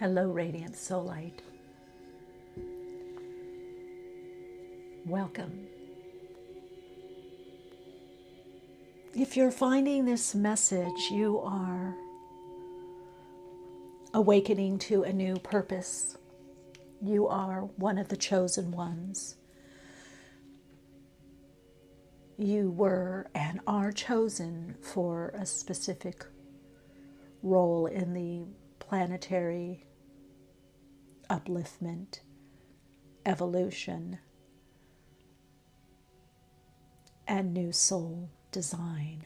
Hello, Radiant Soul Light. Welcome. If you're finding this message, you are awakening to a new purpose. You are one of the chosen ones. You were and are chosen for a specific role in the planetary upliftment, evolution, and new soul design.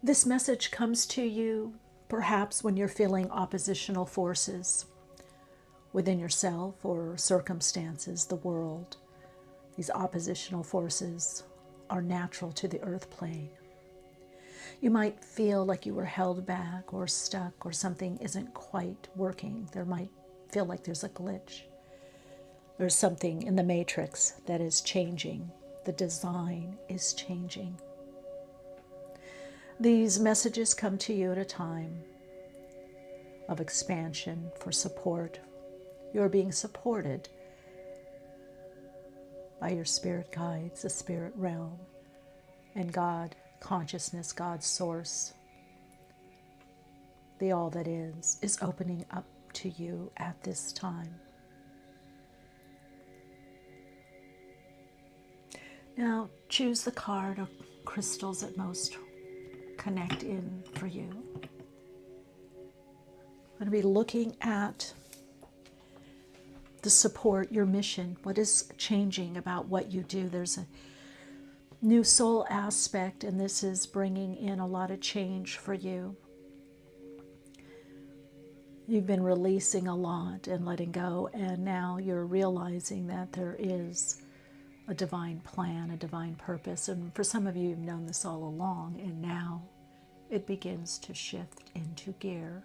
This message comes to you perhaps when you're feeling oppositional forces within yourself or circumstances, the world. These oppositional forces are natural to the earth plane. You might feel like you were held back or stuck or something isn't quite working. There might feel like there's a glitch. There's something in the matrix that is changing. The design is changing. These messages come to you at a time of expansion, for support. You're being supported by your spirit guides, the spirit realm, and God, consciousness, God's source. The all that is opening up to you at this time. Now, choose the card or crystals that most connect in for you. I'm going to be looking at the support, your mission, what is changing about what you do. There's a new soul aspect, and this is bringing in a lot of change for you. You've been releasing a lot and letting go, and now you're realizing that there is a divine plan, a divine purpose. And for some of you, you've known this all along, and now it begins to shift into gear.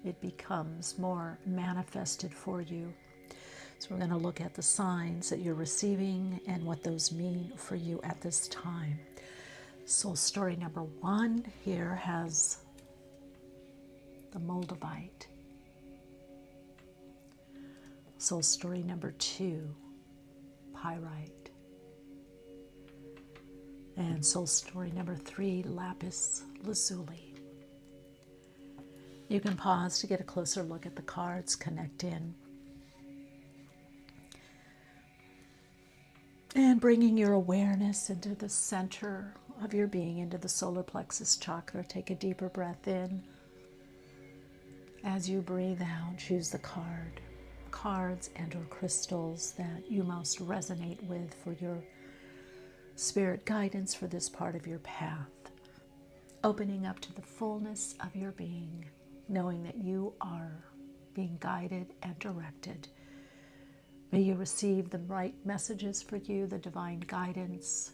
It becomes more manifested for you. So we're going to look at the signs that you're receiving and what those mean for you at this time. Soul story number 1 here has the Moldavite. Soul story number 2, Pyrite. And soul story number 3, Lapis Lazuli. You can pause to get a closer look at the cards, connect in. And bringing your awareness into the center of your being, into the solar plexus chakra. Take a deeper breath in. As you breathe out, choose the cards and or crystals that you most resonate with for your spirit guidance for this part of your path. Opening up to the fullness of your being, knowing that you are being guided and directed. May you receive the right messages for you, the divine guidance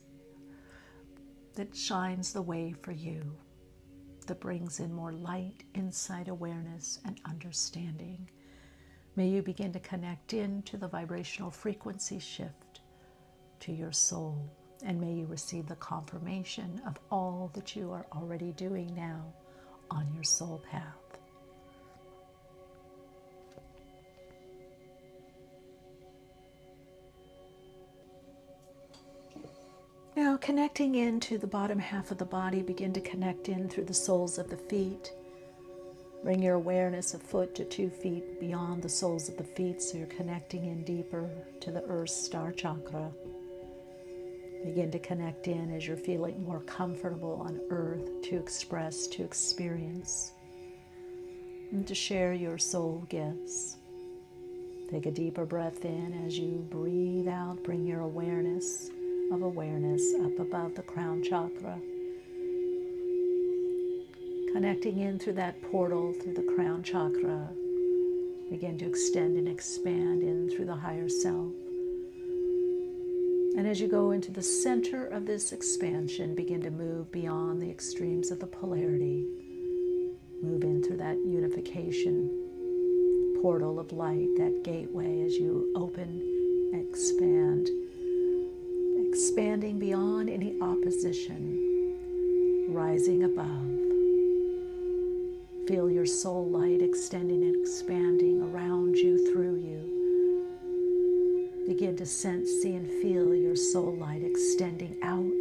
that shines the way for you, that brings in more light, insight, awareness, and understanding. May you begin to connect into the vibrational frequency shift to your soul, and may you receive the confirmation of all that you are already doing now on your soul path. Now, connecting into the bottom half of the body, begin to connect in through the soles of the feet. Bring your awareness a foot to 2 feet beyond the soles of the feet, so you're connecting in deeper to the Earth Star Chakra. Begin to connect in as you're feeling more comfortable on Earth to express, to experience, and to share your soul gifts. Take a deeper breath in as you breathe out. Bring your awareness up above the crown chakra. Connecting in through that portal, through the crown chakra. Begin to extend and expand in through the higher self. And as you go into the center of this expansion, begin to move beyond the extremes of the polarity. Move in through that unification portal of light, that gateway, as you open, expand, expanding beyond any opposition, rising above. Feel your soul light extending and expanding around you, through you. Begin to sense, see, and feel your soul light extending out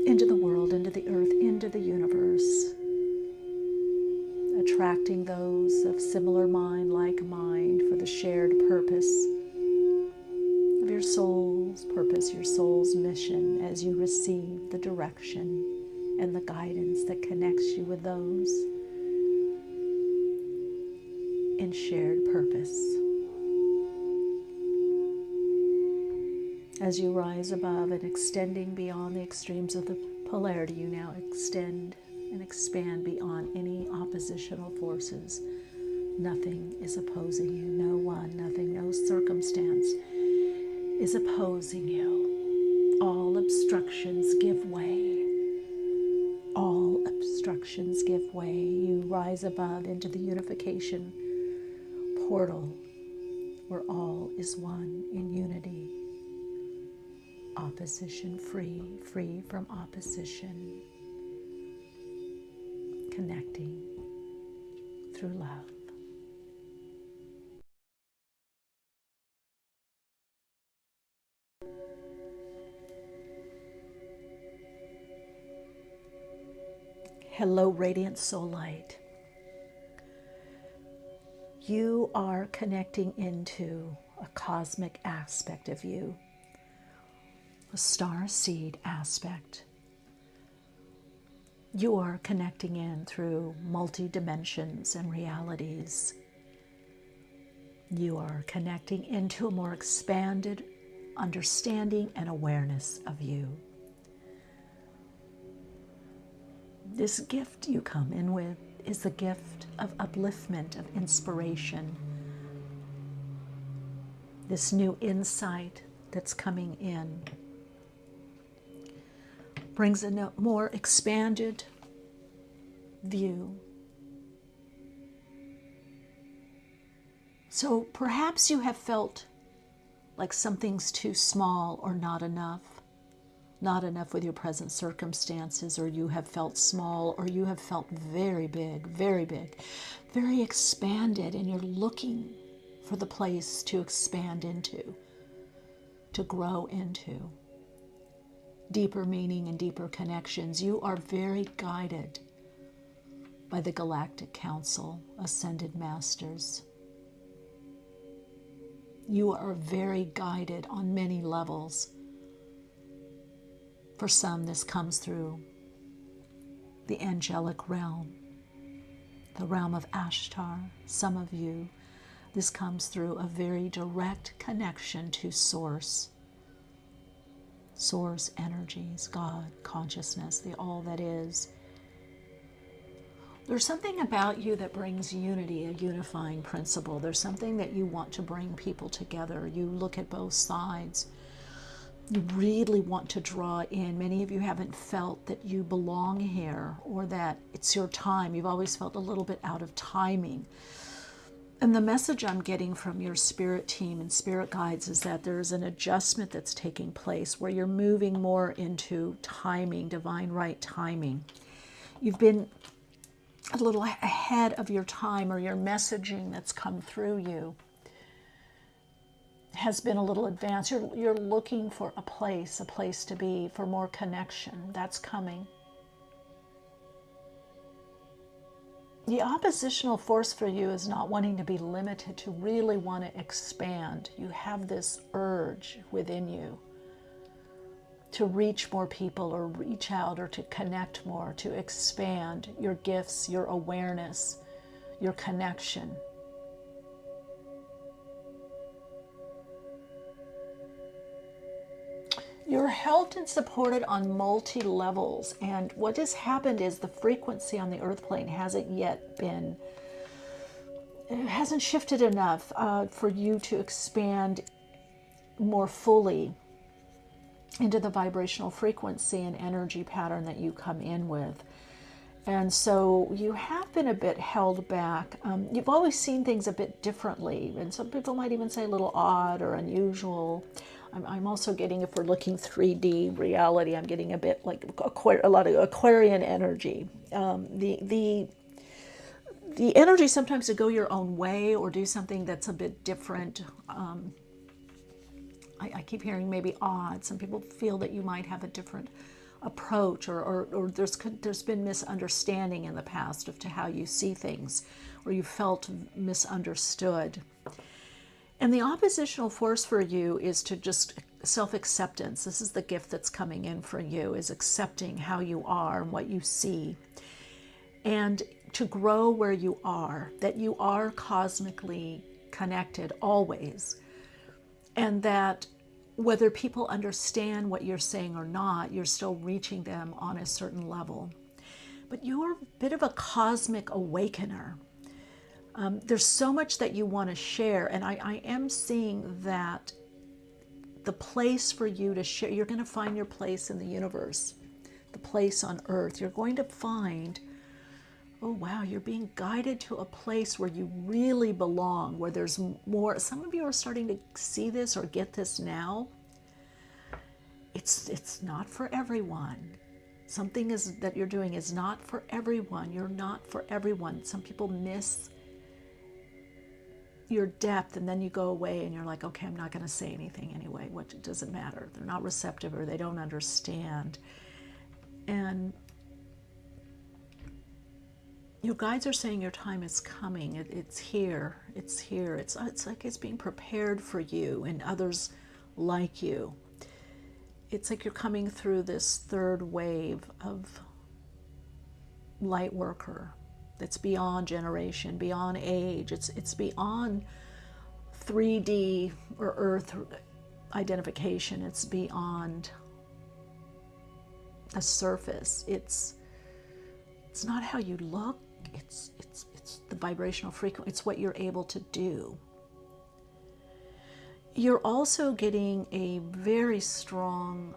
into the world, into the earth, into the universe, attracting those of similar mind, like mind, for the shared purpose of your soul's purpose, your soul's mission, as you receive the direction and the guidance that connects you with those in shared purpose. As you rise above and extending beyond the extremes of the polarity, you now extend and expand beyond any oppositional forces. Nothing is opposing you. No one, nothing, no circumstance is opposing you. All obstructions give way. All obstructions give way. You rise above into the unification portal where all is one in unity. Opposition free, free from opposition. Connecting through love. Hello, radiant soul light. You are connecting into a cosmic aspect of you, a star seed aspect. You are connecting in through multi-dimensions and realities. You are connecting into a more expanded understanding and awareness of you. This gift you come in with is the gift of upliftment, of inspiration. This new insight that's coming in brings a more expanded view. So perhaps you have felt like something's too small or not enough with your present circumstances, or you have felt small, or you have felt very big, very expanded, and you're looking for the place to expand into, to grow into. Deeper meaning and deeper connections. You are very guided by the Galactic Council, Ascended Masters. You are very guided on many levels. For some, this comes through the angelic realm, the realm of Ashtar. Some of you, this comes through a very direct connection to Source. Source energies, God, consciousness, the all that is. There's something about you that brings unity, a unifying principle. There's something that you want to bring people together. You look at both sides. You really want to draw in. Many of you haven't felt that you belong here or that it's your time. You've always felt a little bit out of timing. And the message I'm getting from your spirit team and spirit guides is that there's an adjustment that's taking place where you're moving more into timing, divine right timing. You've been a little ahead of your time, or your messaging that's come through you has been a little advanced. You're looking for a place to be, for more connection. That's coming. The oppositional force for you is not wanting to be limited, to really want to expand. You have this urge within you to reach more people, or reach out, or to connect more, to expand your gifts, your awareness, your connection. You're helped and supported on multi-levels, and what has happened is the frequency on the earth plane hasn't yet been, it hasn't shifted enough for you to expand more fully into the vibrational frequency and energy pattern that you come in with. And so you have been a bit held back. You've always seen things a bit differently, and some people might even say a little odd or unusual. I'm also getting, if we're looking 3D reality, I'm getting a bit like a lot of Aquarian energy. The energy sometimes to go your own way or do something that's a bit different. I keep hearing maybe odd. Some people feel that you might have a different approach, or there's been misunderstanding in the past of to how you see things, or you felt misunderstood. And the oppositional force for you is to just self-acceptance. This is the gift that's coming in for you, is accepting how you are and what you see. And to grow where you are, that you are cosmically connected always. And that whether people understand what you're saying or not, you're still reaching them on a certain level. But you're a bit of a cosmic awakener. There's so much that you want to share, and I am seeing that the place for you to share, you're going to find your place in the universe, the place on earth. You're going to find, oh wow, you're being guided to a place where you really belong, where there's more. Some of you are starting to see this or get this now. It's not for everyone. Something is that you're doing is not for everyone. You're not for everyone. Some people miss your depth, and then you go away and you're like, okay, I'm not going to say anything anyway. What does it matter? They're not receptive, or they don't understand. And your guides are saying your time is coming. It's here. It's here. It's like it's being prepared for you and others like you. It's like you're coming through this third wave of light worker that's beyond generation, beyond age. It's beyond 3D or Earth identification. It's beyond the surface. It's not how you look. It's the vibrational frequency. It's what you're able to do. You're also getting a very strong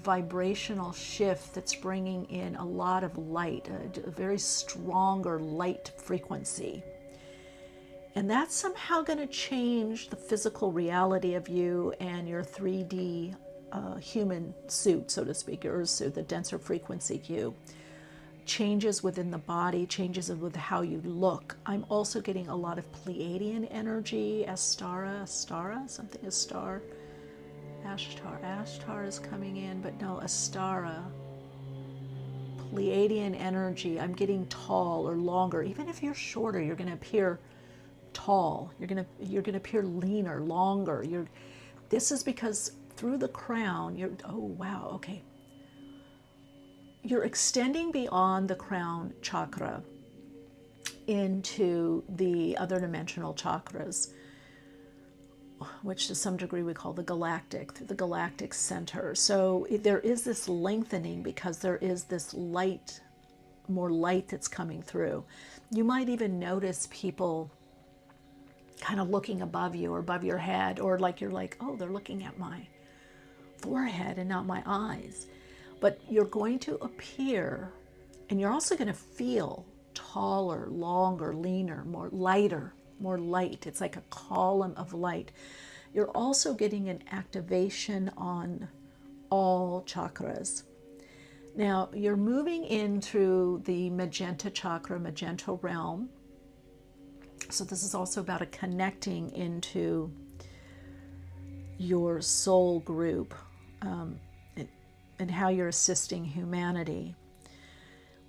vibrational shift that's bringing in a lot of light, a very stronger light frequency. And that's somehow going to change the physical reality of you and your 3D human suit, so to speak, your earth suit, the denser frequency you. Changes within the body, changes with how you look. I'm also getting a lot of Pleiadian energy, Astara, something Astar. Ashtar is coming in, but no, Astara. Pleiadian energy. I'm getting tall or longer. Even if you're shorter, you're going to appear tall. You're going to appear leaner, longer. This is because through the crown, oh wow, okay. You're extending beyond the crown chakra into the other dimensional chakras, which to some degree we call the galactic, through the galactic center. So there is this lengthening because there is this light, more light that's coming through. You might even notice people kind of looking above you or above your head, or like you're like, oh, they're looking at my forehead and not my eyes. But you're going to appear, and you're also going to feel taller, longer, leaner, more lighter, more light. It's like a column of light. You're also getting an activation on all chakras. Now, you're moving in through the magenta chakra, magenta realm. So this is also about a connecting into your soul group, and how you're assisting humanity.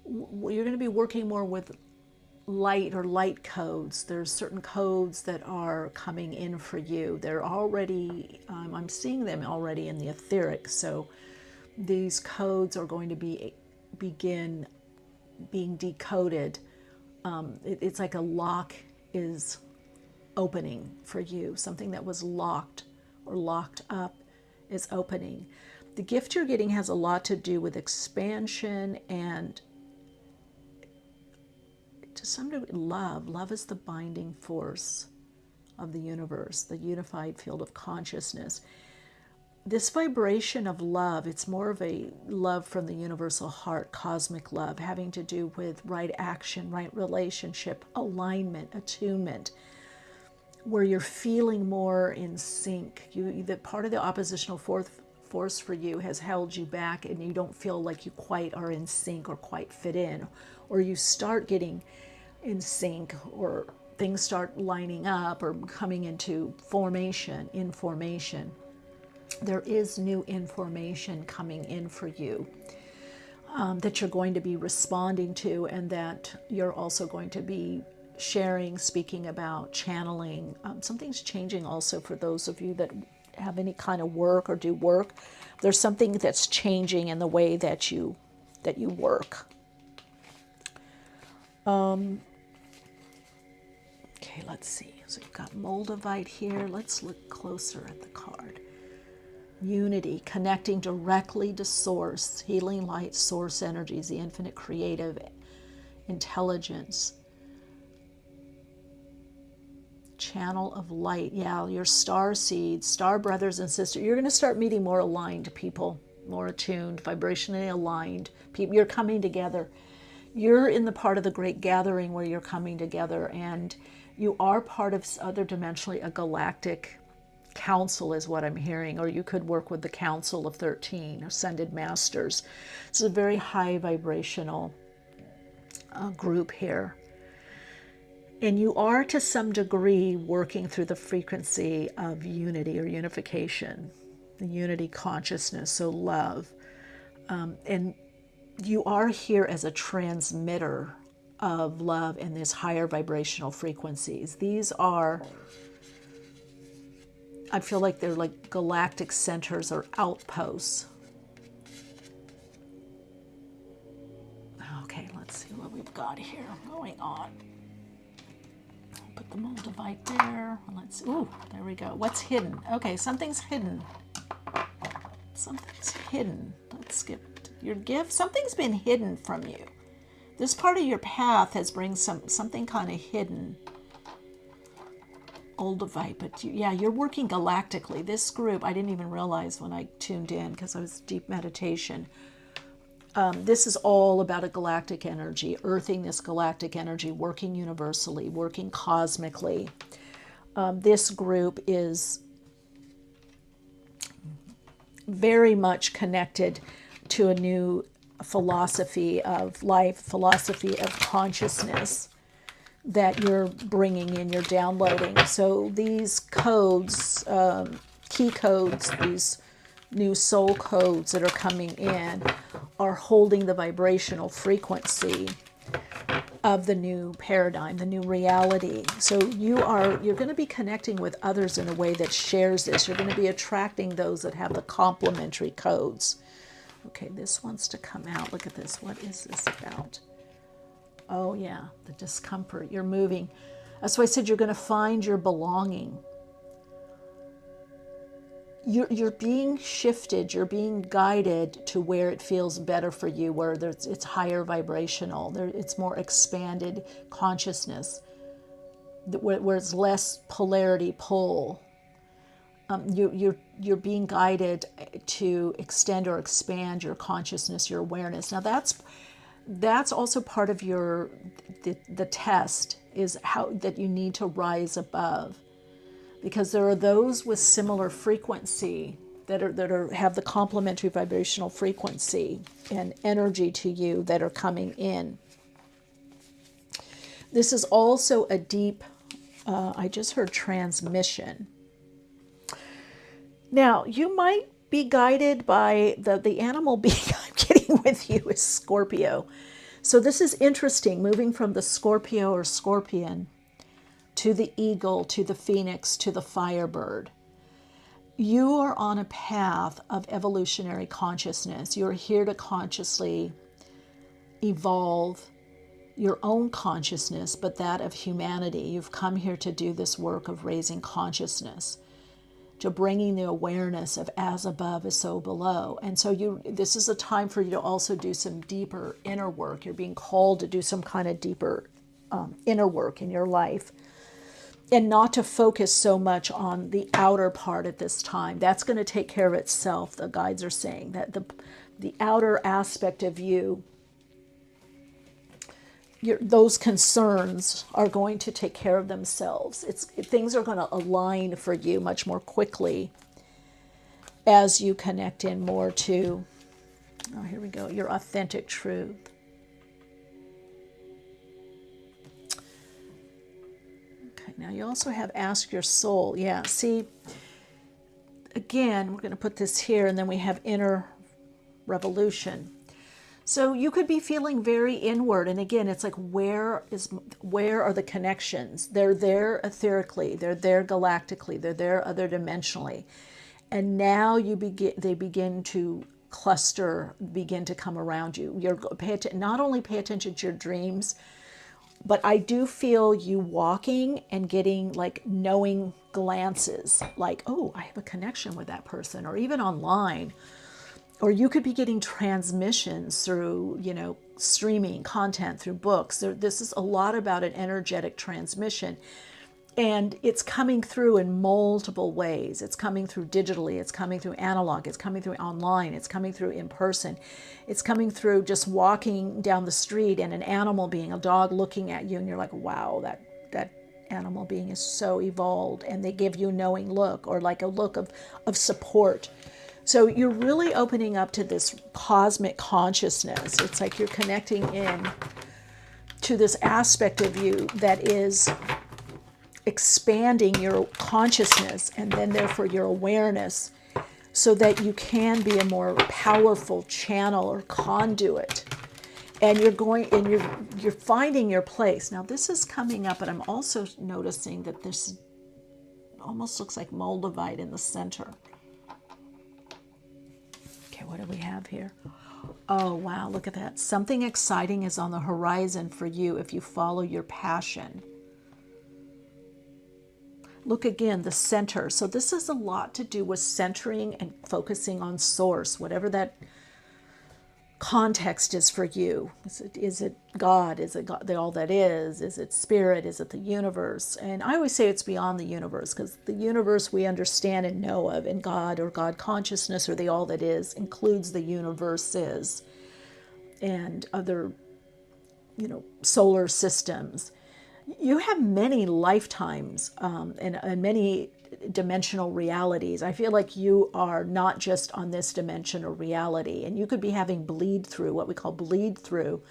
You're going to be working more with light or light codes. There's certain codes that are coming in for you. They're already, I'm seeing them already in the etheric. So these codes are going to begin being decoded. It's like a lock is opening for you. Something that was locked or locked up is opening. The gift you're getting has a lot to do with expansion and, to some degree, love. Love is the binding force of the universe, the unified field of consciousness. This vibration of love, it's more of a love from the universal heart, cosmic love, having to do with right action, right relationship, alignment, attunement, where you're feeling more in sync. That part of the oppositional force for you has held you back, and you don't feel like you quite are in sync or quite fit in, or you start getting in sync, or things start lining up or coming into formation, in formation. There is new information coming in for you that you're going to be responding to, and that you're also going to be sharing, speaking about, channeling. Something's changing also for those of you that have any kind of work or do work. There's something that's changing in the way that you work. Okay, let's see. So you've got Moldavite here. Let's look closer at the card. Unity, connecting directly to source, healing light, source energies, the infinite creative intelligence. Channel of light. Yeah, your star seeds, star brothers and sisters. You're going to start meeting more aligned people, more attuned, vibrationally aligned people. You're coming together. You're in the part of the great gathering where you're coming together, and you are part of other dimensionally a galactic council is what I'm hearing, or you could work with the Council of 13, Ascended Masters. It's a very high vibrational group here. And you are to some degree working through the frequency of unity or unification, the unity consciousness, so love. And you are here as a transmitter of love in these higher vibrational frequencies. These are, I feel like they're like galactic centers or outposts. Okay, let's see what we've got here going on. Put the Moldavite there. Let's, ooh, there we go. What's hidden? Okay, something's hidden. Something's hidden. Let's skip your gift. Something's been hidden from you. This part of your path has bring something kind of hidden. Moldavite, but yeah, you're working galactically. This group, I didn't even realize when I tuned in because I was deep meditation. This is all about a galactic energy, earthing this galactic energy, working universally, working cosmically. This group is very much connected to a new philosophy of life, philosophy of consciousness that you're bringing in, you're downloading. So these codes, key codes, these new soul codes that are coming in are holding the vibrational frequency of the new paradigm, the new reality. So you're going to be connecting with others in a way that shares this. You're going to be attracting those that have the complementary codes. Okay, this wants to come out. Look at this. What is this about? Oh yeah, the discomfort. You're moving. That's why I said you're going to find your belonging. You're being shifted, you're being guided to where it feels better for you, where it's higher vibrational, it's more expanded consciousness, where it's less polarity pull. You're being guided to extend or expand your consciousness, your awareness. Now that's also part of the test, is how that you need to rise above. Because there are those with similar frequency that have the complementary vibrational frequency and energy to you that are coming in. This is also a deep, I just heard transmission. Now, you might be guided by the animal being I'm getting with you is Scorpio. So this is interesting, moving from the Scorpio or scorpion to the eagle, to the phoenix, to the firebird. You are on a path of evolutionary consciousness. You're here to consciously evolve your own consciousness, but that of humanity. You've come here to do this work of raising consciousness, to bringing the awareness of as above is so below. And so this is a time for you to also do some deeper inner work. You're being called to do some kind of deeper inner work in your life. And not to focus so much on the outer part at this time. That's going to take care of itself, the guides are saying. That the outer aspect of you those concerns are going to take care of themselves. Things are going to align for you much more quickly as you connect in more to, oh, here we go, your authentic truth. Okay, now you also have ask your soul. Yeah, see, again, we're going to put this here, and then we have inner revolution. So you could be feeling very inward, and again, it's like, where are the connections? They're there etherically, they're there galactically, they're there other dimensionally, and now they begin to cluster, begin to come around you. Not only pay attention to your dreams, but I do feel you walking and getting like knowing glances, like, oh, I have a connection with that person, or even online. Or you could be getting transmissions through, streaming content, through books. This is a lot about an energetic transmission. And it's coming through in multiple ways. It's coming through digitally. It's coming through analog. It's coming through online. It's coming through in person. It's coming through just walking down the street and an animal being, a dog looking at you, and you're like, wow, that animal being is so evolved. And they give you a knowing look, or like a look of support. So you're really opening up to this cosmic consciousness. It's like you're connecting in to this aspect of you that is expanding your consciousness, and then therefore your awareness, so that you can be a more powerful channel or conduit. And you're finding your place. Now this is coming up, and I'm also noticing that this almost looks like Moldavite in the center. Okay, what do we have here? Oh, wow, look at that. Something exciting is on the horizon for you if you follow your passion. Look again, the center. So this is a lot to do with centering and focusing on source, whatever that context is for you. Is it God? Is it God, all that is? Is it spirit? Is it the universe? And I always say it's beyond the universe, because the universe we understand and know of, and God or God consciousness or the all that is includes the universes and other, solar systems. You have many lifetimes and many dimensional realities. I feel like you are not just on this dimension or reality, and you could be having bleed through, what we call bleed through,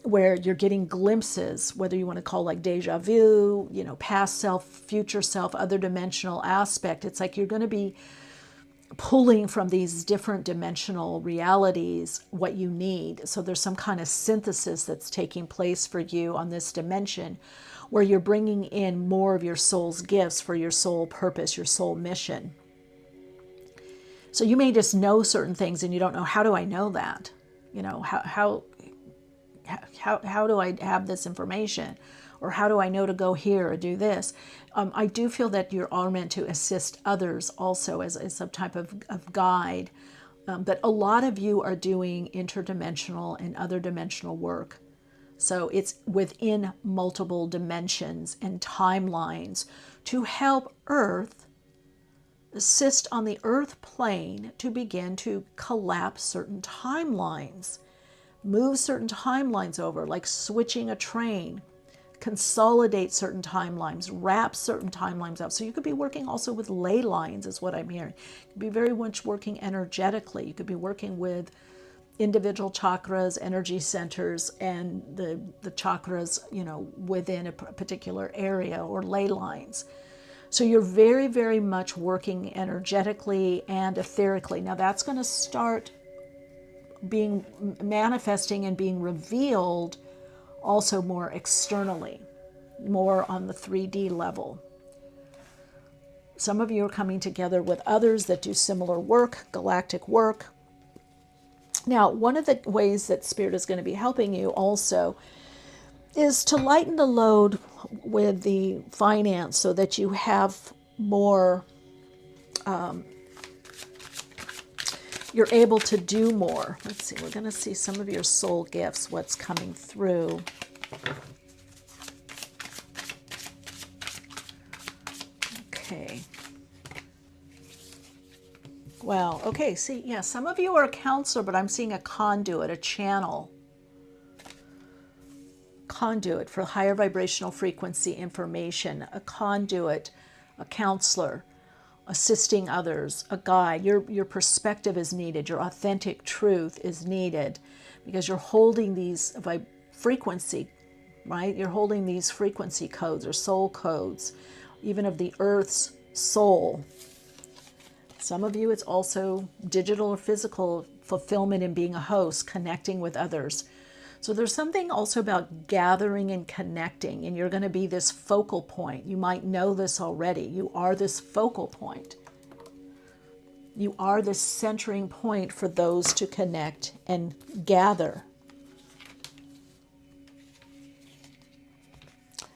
where you're getting glimpses, whether you want to call like deja vu, past self, future self, other dimensional aspect. It's like you're going to be pulling from these different dimensional realities what you need. So there's some kind of synthesis that's taking place for you on this dimension, where you're bringing in more of your soul's gifts for your soul purpose, your soul mission. So you may just know certain things and you don't know, how do I know that? How do I have this information? Or how do I know to go here or do this? I do feel that you're all meant to assist others also as some type of guide. But a lot of you are doing interdimensional and other dimensional work. So it's within multiple dimensions and timelines to help Earth, assist on the Earth plane to begin to collapse certain timelines, move certain timelines over, like switching a train, consolidate certain timelines, wrap certain timelines up. So you could be working also with ley lines, is what I'm hearing. You could be very much working energetically. You could be working with individual chakras, energy centers, and the chakras, within a particular area, or ley lines. So you're very, very much working energetically and etherically. Now that's going to start being manifesting and being revealed also more externally, more on the 3D level. Some of you are coming together with others that do similar work, galactic work. Now, one of the ways that Spirit is going to be helping you also is to lighten the load with the finance, so that you have more, you're able to do more. Let's see, we're going to see some of your soul gifts, what's coming through. Okay. Wow. Okay. See, yeah, some of you are a counselor, but I'm seeing a conduit, a channel. conduit for higher vibrational frequency information, a conduit, a counselor, assisting others, a guide. Your perspective is needed. Your authentic truth is needed because you're holding these frequency, right? You're holding these frequency codes or soul codes, even of the earth's soul. Some of you, it's also digital or physical fulfillment in being a host, connecting with others. So there's something also about gathering and connecting, and you're going to be this focal point. You might know this already. You are this focal point. You are this centering point for those to connect and gather.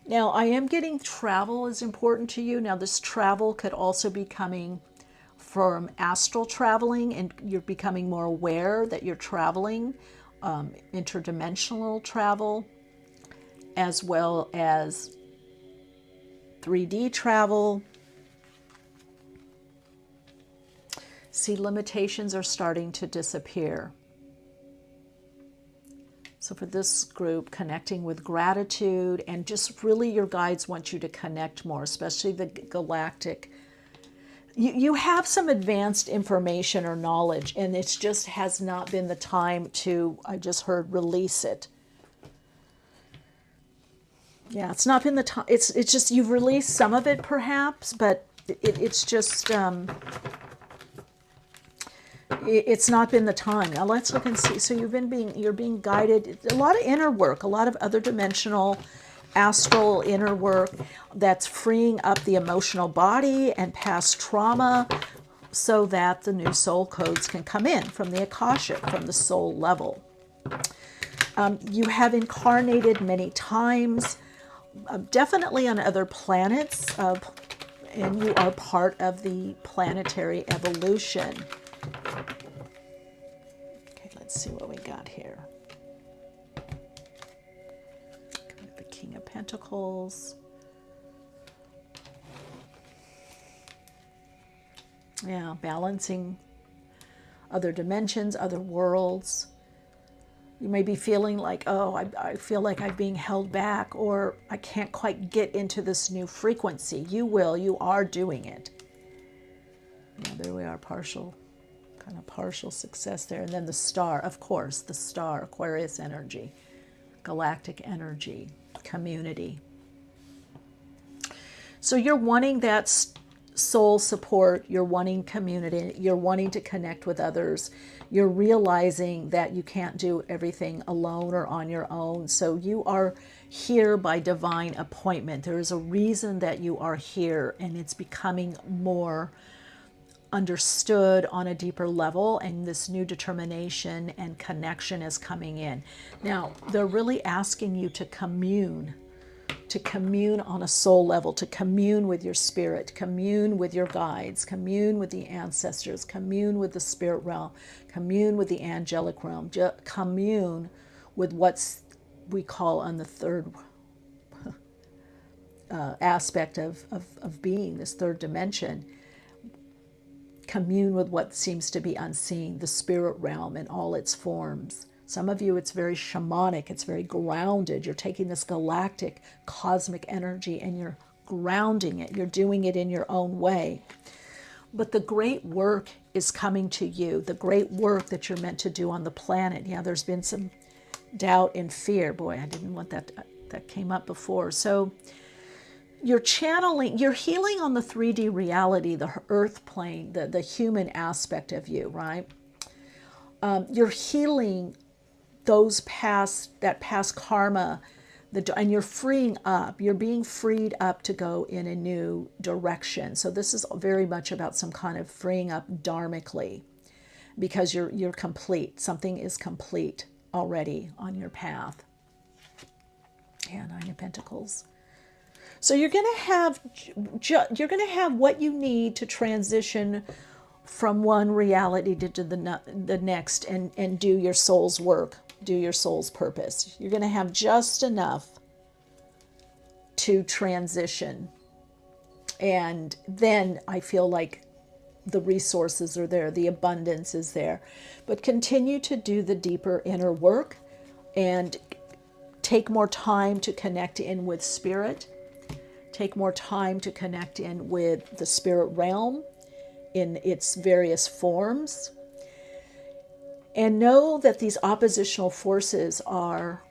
Now, I am getting travel is important to you. Now, this travel could also be coming from astral traveling, and you're becoming more aware that you're traveling, interdimensional travel, as well as 3D travel. See, limitations are starting to disappear. So for this group, connecting with gratitude, and just really your guides want you to connect more, especially the galactic. You have some advanced information or knowledge, and it just has not been the time to, I just heard, release it. Yeah, it's not been the time. It's just you've released some of it perhaps, but it's just it's not been the time. Now let's look and see. So you're being guided. A lot of inner work, a lot of other dimensional, astral inner work that's freeing up the emotional body and past trauma so that the new soul codes can come in from the Akashic, from the soul level. You have incarnated many times, definitely on other planets, and you are part of the planetary evolution. Okay, let's see what we got here. The King of Pentacles. Yeah, balancing other dimensions, other worlds. You may be feeling like, oh, I feel like I'm being held back, or I can't quite get into this new frequency. You will. You are doing it. Yeah, there we are, partial success there. And then the star, of course, the star, Aquarius energy, galactic energy, community. So you're wanting that soul support, you're wanting community, you're wanting to connect with others, you're realizing that you can't do everything alone or on your own. So you are here by divine appointment. There is a reason that you are here, and it's becoming more understood on a deeper level, and this new determination and connection is coming in. Now, they're really asking you to commune on a soul level, to commune with your spirit, commune with your guides, commune with the ancestors, commune with the spirit realm, commune with the angelic realm, commune with what's we call on the third aspect of being, this third dimension. Commune with what seems to be unseen, the spirit realm in all its forms. Some of you, it's very shamanic, it's very grounded. You're taking this galactic, cosmic energy and you're grounding it. You're doing it in your own way. But the great work is coming to you, the great work that you're meant to do on the planet. Yeah, there's been some doubt and fear. Boy, I didn't want that came up before. So you're channeling, you're healing on the 3D reality, the earth plane, the human aspect of you, right? You're healing that past karma, and you're freeing up, you're being freed up to go in a new direction. So this is very much about some kind of freeing up dharmically, because you're complete. Something is complete already on your path. Yeah, Nine of Pentacles. So you're going to have what you need to transition from one reality to the next, and do your soul's work, do your soul's purpose. You're going to have just enough to transition. And then I feel like the resources are there, the abundance is there. But continue to do the deeper inner work and take more time to connect in with spirit. Take more time to connect in with the spirit realm in its various forms. And know that these oppositional forces are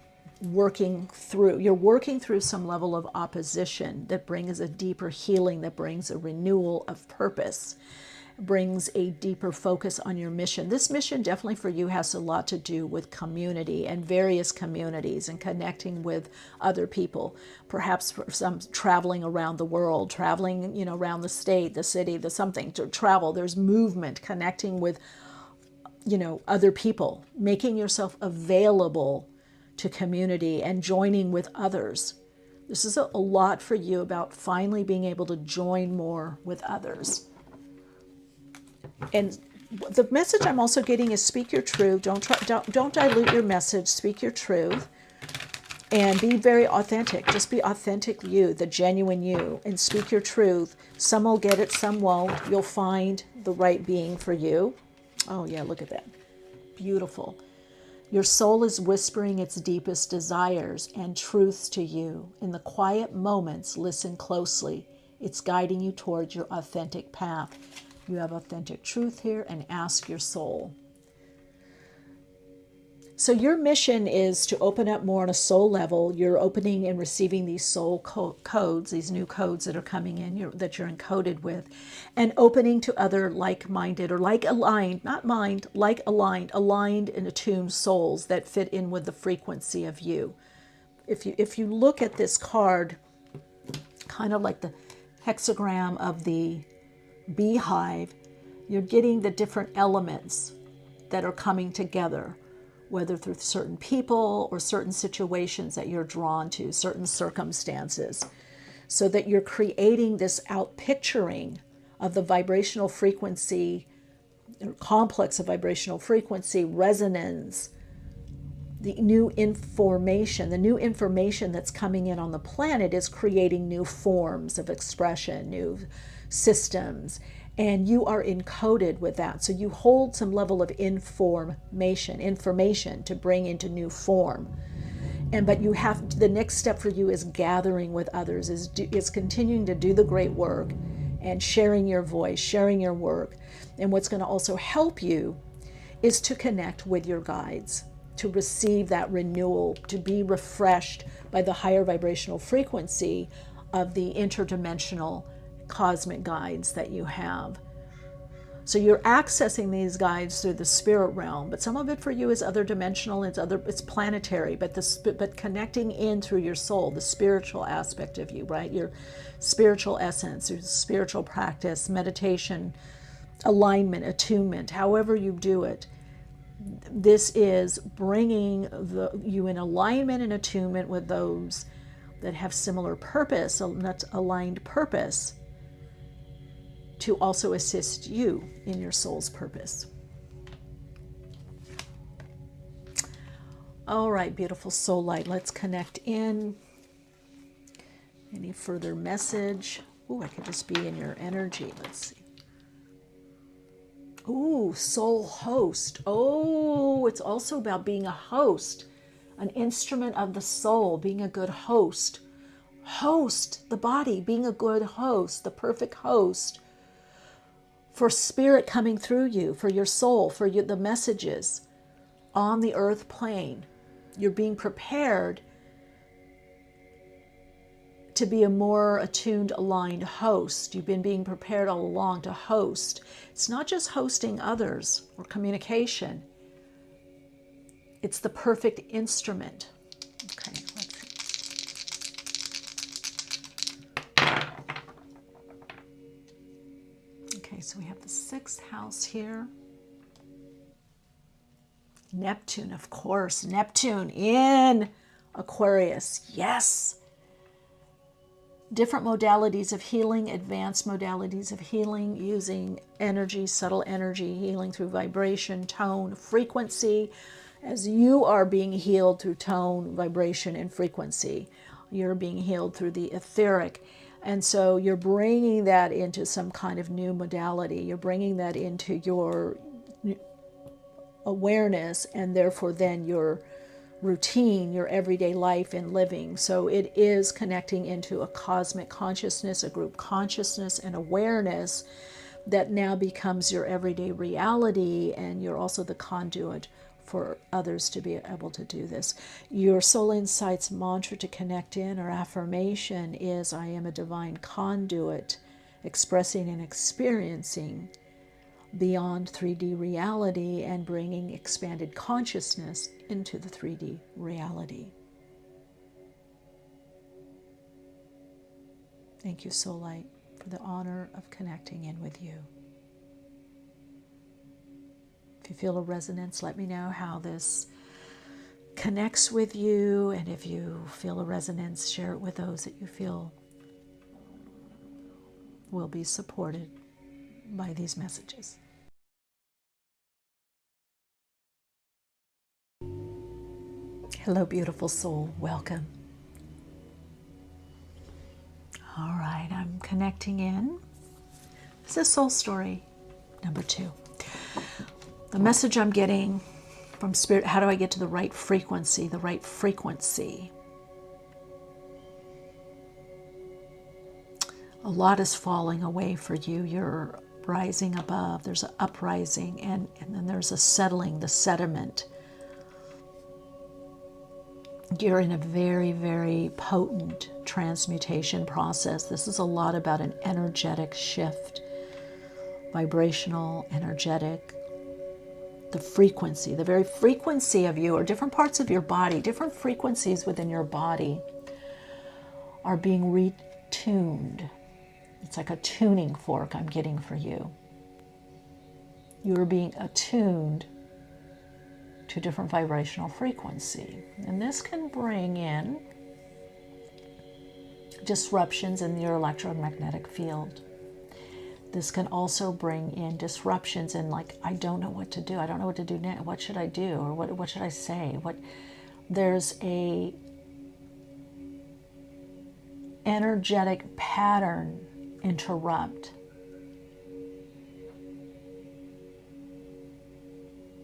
working through. You're working through some level of opposition that brings a deeper healing, that brings a renewal of purpose, brings a deeper focus on your mission. This mission definitely for you has a lot to do with community and various communities and connecting with other people. Perhaps for some traveling around the world, traveling, around the state, the city, the something to travel. There's movement, connecting with, other people, making yourself available to community and joining with others. This is a lot for you about finally being able to join more with others. And the message I'm also getting is speak your truth. Don't dilute your message. Speak your truth and be very authentic. Just be authentic you, the genuine you, and speak your truth. Some will get it, some won't. You'll find the right being for you. Oh yeah, look at that. Beautiful. Your soul is whispering its deepest desires and truths to you. In the quiet moments, listen closely. It's guiding you towards your authentic path. You have authentic truth here, and ask your soul. So your mission is to open up more on a soul level. You're opening and receiving these soul codes, these new codes that are coming in, that you're encoded with, and opening to other like-minded or like-aligned, not mind, like-aligned, aligned and attuned souls that fit in with the frequency of you. If you look at this card, kind of like the hexagram of the beehive, you're getting the different elements that are coming together, whether through certain people or certain situations that you're drawn to, certain circumstances, so that you're creating this outpicturing of the vibrational frequency, complex of vibrational frequency, resonance, the new information that's coming in on the planet is creating new forms of expression, new systems, and you are encoded with that. So you hold some level of information to bring into new form. But you have, the next step for you is gathering with others, is continuing to do the great work and sharing your voice, sharing your work. And what's going to also help you is to connect with your guides, to receive that renewal, to be refreshed by the higher vibrational frequency of the interdimensional cosmic guides that you have. So you're accessing these guides through the spirit realm, but some of it for you is other dimensional, it's planetary, but connecting in through your soul, the spiritual aspect of you, right? Your spiritual essence, your spiritual practice, meditation, alignment, attunement, however you do it. This is bringing you in alignment and attunement with those that have similar purpose, aligned purpose, to also assist you in your soul's purpose. All right, beautiful soul light, let's connect in. Any further message? Ooh, I could just be in your energy. Let's see. Ooh, soul host. Oh, it's also about being a host, an instrument of the soul, being a good host. Host the body, being a good host, the perfect host for spirit coming through you, for your soul, for the messages on the earth plane. You're being prepared to be a more attuned, aligned host. You've been being prepared all along to host. It's not just hosting others or communication. It's the perfect instrument. Okay, let's see. Okay, so we have the 6th house here. Neptune, of course. Neptune in Aquarius. Yes. Different modalities of healing, advanced modalities of healing, using energy, subtle energy, healing through vibration, tone, frequency. As you are being healed through tone, vibration, and frequency, you're being healed through the etheric. And so you're bringing that into some kind of new modality. You're bringing that into your awareness, and therefore then you're routine, your everyday life and living. So it is connecting into a cosmic consciousness, a group consciousness, and awareness that now becomes your everyday reality, and you're also the conduit for others to be able to do this. Your Soul Insights mantra to connect in, or affirmation, is I am a divine conduit expressing and experiencing beyond 3D reality and bringing expanded consciousness into the 3D reality. Thank you, Soul Light, for the honor of connecting in with you. If you feel a resonance, let me know how this connects with you, and if you feel a resonance, share it with those that you feel will be supported by these messages. Hello, beautiful soul. Welcome. All right, I'm connecting in. This is Soul Story number 2. The message I'm getting from Spirit, how do I get to the right frequency? The right frequency. A lot is falling away for you. You're rising above. There's an uprising, and then there's a settling, the sediment. You're in a very, very potent transmutation process. This is a lot about an energetic shift, vibrational, energetic. The frequency, the very frequency of you, or different parts of your body, different frequencies within your body are being retuned. It's like a tuning fork I'm getting for you. You are being attuned to a different vibrational frequency. And this can bring in disruptions in your electromagnetic field. This can also bring in disruptions in, like, I don't know what to do. I don't know what to do now. What should I do? Or what should I say? There's a energetic pattern interrupt.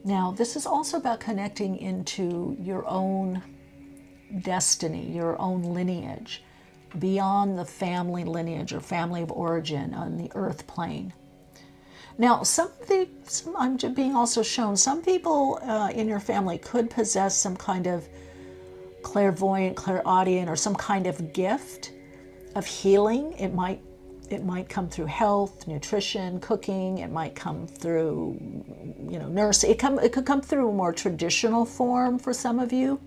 Now, this is also about connecting into your own destiny, your own lineage, beyond the family lineage or family of origin on the earth plane. Now, I'm being also shown, some people in your family could possess some kind of clairvoyant, clairaudient, or some kind of gift of healing. It might come through health, nutrition, cooking. It might come through, nursing. It could come through a more traditional form for some of you.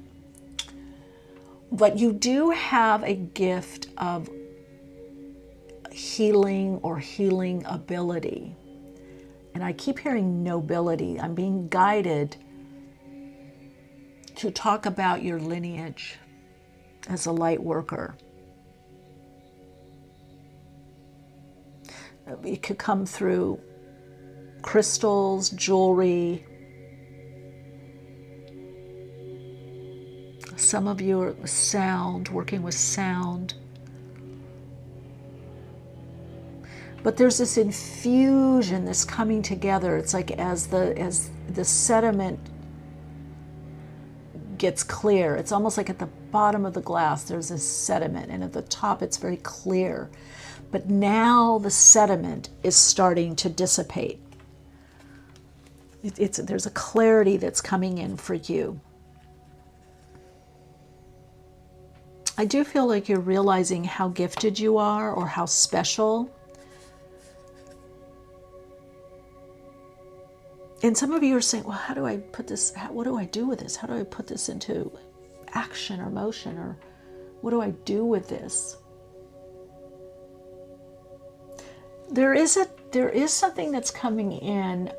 But you do have a gift of healing or healing ability. And I keep hearing nobility. I'm being guided to talk about your lineage as a light worker. It could come through crystals, jewelry. Some of you are sound, working with sound. But there's this infusion, this coming together. It's like as the sediment gets clear, it's almost like at the bottom of the glass there's this sediment, and at the top it's very clear. But now the sediment is starting to dissipate. There's a clarity that's coming in for you. I do feel like you're realizing how gifted you are, or how special. And some of you are saying, well, how do I put this, what do I do with this? How do I put this into action or motion? Or what do I do with this? There is something that's coming in.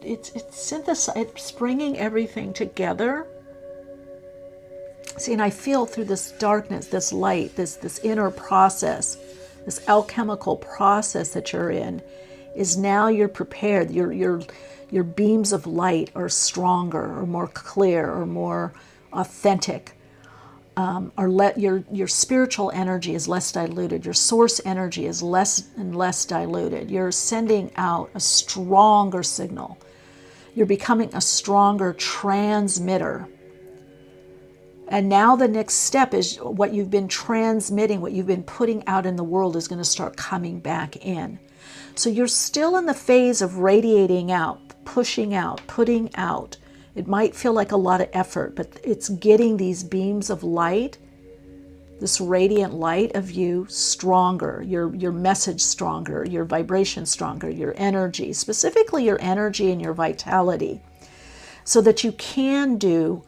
It's bringing everything together. See, and I feel through this darkness, this light, this inner process, this alchemical process that you're in, is now you're prepared. Your beams of light are stronger, or more clear, or more authentic. Your spiritual energy is less diluted. Your source energy is less and less diluted. You're sending out a stronger signal. You're becoming a stronger transmitter. And now the next step is what you've been transmitting, what you've been putting out in the world is going to start coming back in. So you're still in the phase of radiating out, pushing out, putting out. It might feel like a lot of effort, but it's getting these beams of light, this radiant light of you stronger, your message stronger, your vibration stronger, your energy, specifically your energy and your vitality, so that you can do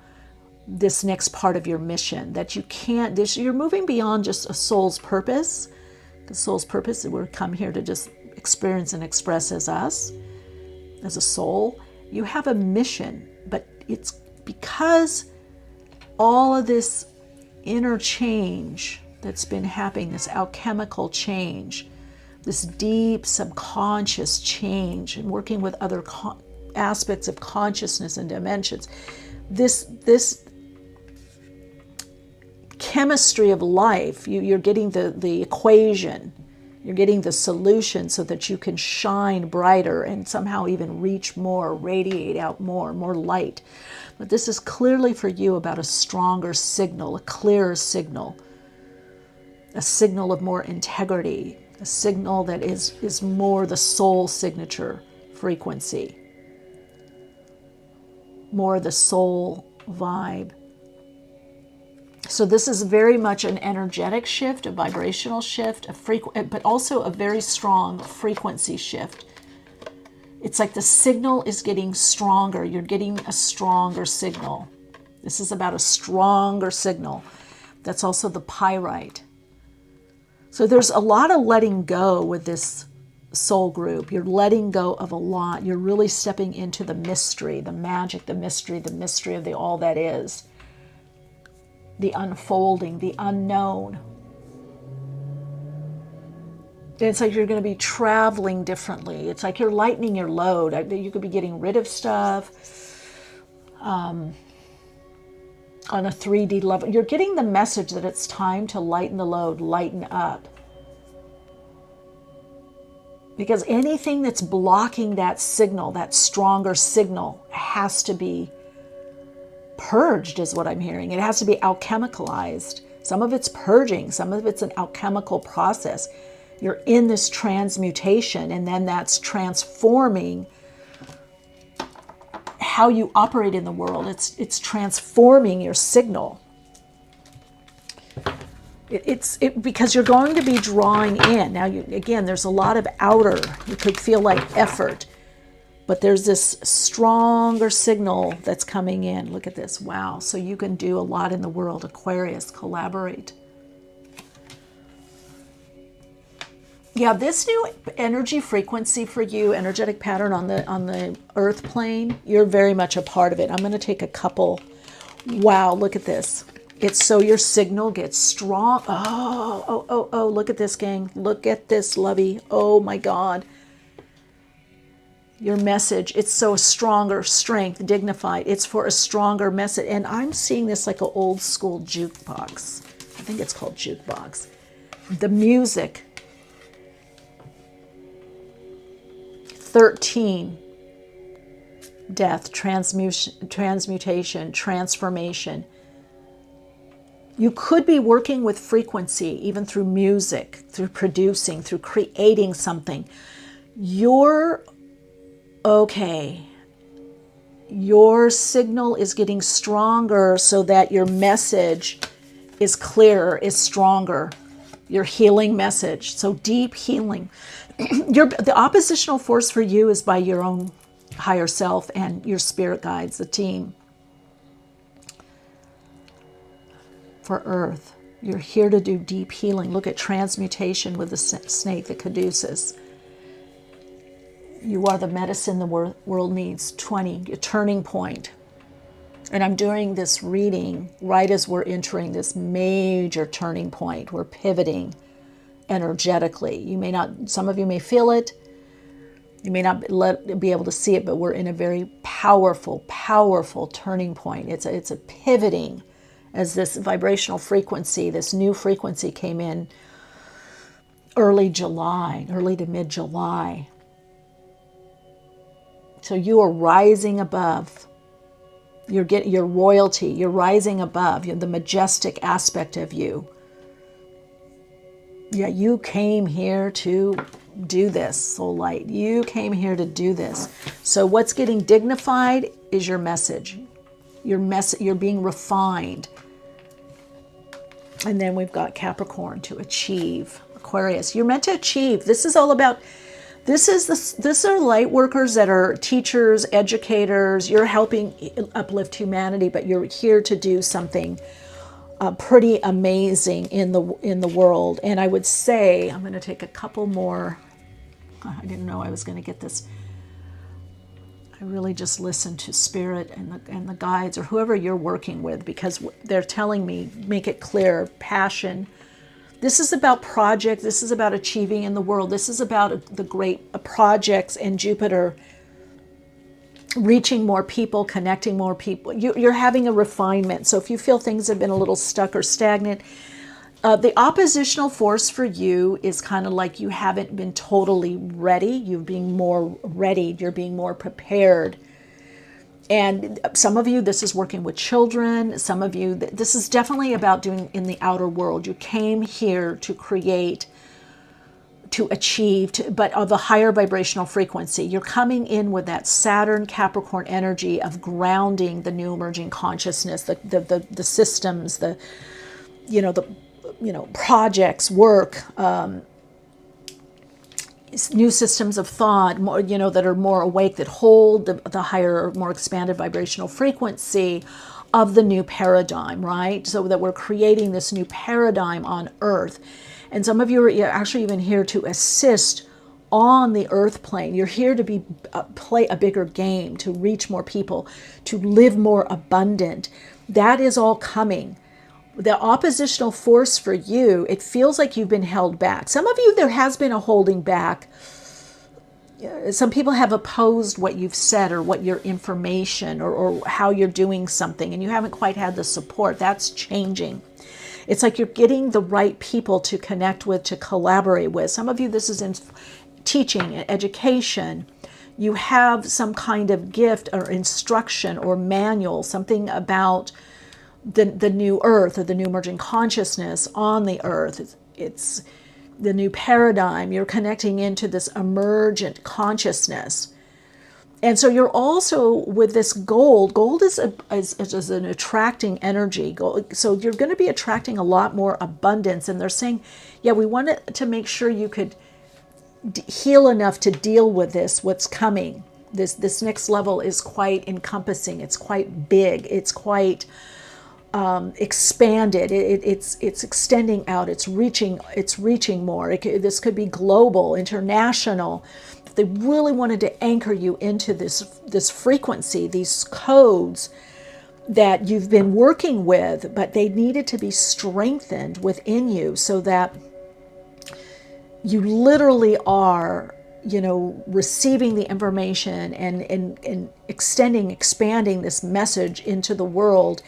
this next part of your mission, that you can't, you're moving beyond just a soul's purpose. The soul's purpose, we're come here to just experience and express as us, as a soul. You have a mission, but it's because all of this inner change that's been happening, this alchemical change, this deep subconscious change, and working with other aspects of consciousness and dimensions, this chemistry of life, you're getting the equation, you're getting the solution so that you can shine brighter and somehow even reach more, radiate out more light. But this is clearly for you about a stronger signal, a clearer signal, a signal of more integrity, a signal that is more the soul signature frequency, more the soul vibe. So this is very much an energetic shift, a vibrational shift, but also a very strong frequency shift. It's like the signal is getting stronger. You're getting a stronger signal. This is about a stronger signal. That's also the Pyrite. So there's a lot of letting go with this soul group. You're letting go of a lot. You're really stepping into the mystery, the magic, the mystery of the all that is. The unfolding, the unknown. It's like you're going to be traveling differently. It's like you're lightening your load. You could be getting rid of stuff on a 3D level. You're getting the message that it's time to lighten the load, lighten up. Because anything that's blocking that signal, that stronger signal, has to be purged, is what I'm hearing. It has to be alchemicalized. Some of it's purging, some of it's an alchemical process. You're in this transmutation, and then that's transforming how you operate in the world. It's transforming your signal. Because you're going to be drawing in. Now, again, there's a lot of outer. You could feel like effort. But there's this stronger signal that's coming in. Look at this. Wow. So you can do a lot in the world. Aquarius, collaborate. Yeah, this new energy frequency for you, energetic pattern on the earth plane, you're very much a part of it. I'm going to take a couple. Wow, look at this. It's so your signal gets strong. Oh, look at this, gang. Look at this, lovey. Oh, my God. Your message, it's so stronger, strength, dignified. It's for a stronger message. And I'm seeing this like an old school jukebox. I think it's called jukebox. The music. 13. Death, transmutation, transformation. You could be working with frequency, even through music, through producing, through creating something. Okay, your signal is getting stronger so that your message is clearer, is stronger. Your healing message, so deep healing. The oppositional force for you is by your own higher self and your spirit guides, the team. For Earth, you're here to do deep healing. Look at transmutation with the snake, the caduceus. You are the medicine the world needs. 20, a turning point. And I'm doing this reading right as we're entering this major turning point. We're pivoting energetically. You may not, some of you may feel it. You may not be able to see it, but we're in a very powerful, powerful turning point. It's a pivoting as this vibrational frequency, this new frequency came in early to mid-July. So you are rising above your royalty, you're rising above, you're the majestic aspect of you. Yeah, you came here to do this, soul light. You came here to do this. So what's getting dignified is your message. You're being refined. And then we've got Capricorn, to achieve. Aquarius, you're meant to achieve. This is all about, this are light workers that are teachers, educators. You're helping uplift humanity, but you're here to do something pretty amazing in the world. And I would say, I'm going to take a couple more. I didn't know I was going to get this. I really just listen to Spirit and the guides, or whoever you're working with, because they're telling me, make it clear, passion. This is about project. This is about achieving in the world. This is about the great projects and Jupiter reaching more people, connecting more people. You're having a refinement. So if you feel things have been a little stuck or stagnant, the oppositional force for you is kind of like you haven't been totally ready. You're being more ready. You're being more prepared. And some of you, this is working with children. Some of you, this is definitely about doing in the outer world. You came here to create, to achieve, but of a higher vibrational frequency. You're coming in with that Saturn Capricorn energy of grounding the new emerging consciousness, the systems, the projects, work, new systems of thought, more, that are more awake, that hold the higher, more expanded vibrational frequency of the new paradigm, right? So that we're creating this new paradigm on Earth. And some of you are actually even here to assist on the Earth plane. You're here to play a bigger game, to reach more people, to live more abundant. That is all coming. The oppositional force for you, it feels like you've been held back. Some of you, there has been a holding back. Some people have opposed what you've said or what your information or how you're doing something, and you haven't quite had the support. That's changing. It's like you're getting the right people to connect with, to collaborate with. Some of you, this is in teaching, education. You have some kind of gift or instruction or manual, something about the new Earth or the new emerging consciousness on the Earth. It's the new paradigm. You're connecting into this emergent consciousness. And so you're also with this gold. Gold is an attracting energy. So you're going to be attracting a lot more abundance. And they're saying, yeah, we wanted to make sure you could heal enough to deal with this, what's coming. This next level is quite encompassing. It's quite big. It's quite expanded. It's extending out. It's reaching more. This could be global, international. They really wanted to anchor you into this frequency, these codes that you've been working with, but they needed to be strengthened within you so that you literally are, receiving the information and expanding this message into the world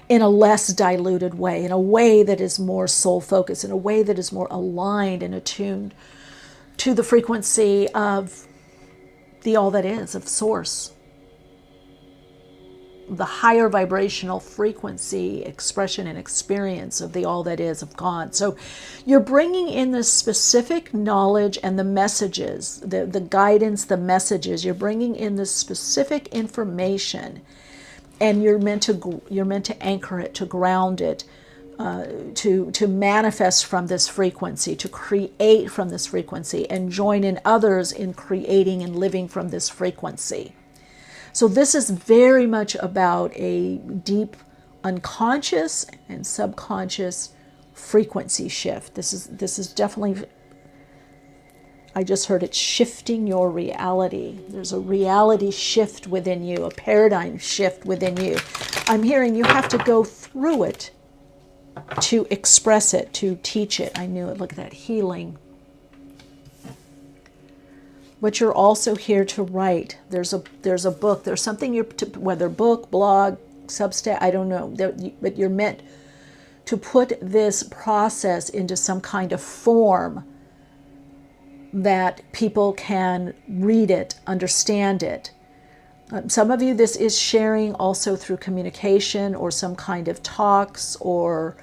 in a less diluted way, in a way that is more soul focused, in a way that is more aligned and attuned to the frequency of the all that is, of source, the higher vibrational frequency, expression and experience of the all that is of God. So you're bringing in this specific knowledge and the messages, the guidance, the messages. You're bringing in this specific information, and you're meant to anchor it, to ground it, to manifest from this frequency, to create from this frequency, and join in others in creating and living from this frequency. So this is very much about a deep unconscious and subconscious frequency shift. This is definitely, I just heard it, shifting your reality. There's a reality shift within you, a paradigm shift within you. I'm hearing you have to go through it to express it, to teach it. I knew it. Look at that, healing. But you're also here to write. There's a book. There's something whether book, blog, Substack, I don't know. But you're meant to put this process into some kind of form that people can read it, understand it, Some of you, this is sharing also through communication or some kind of talks or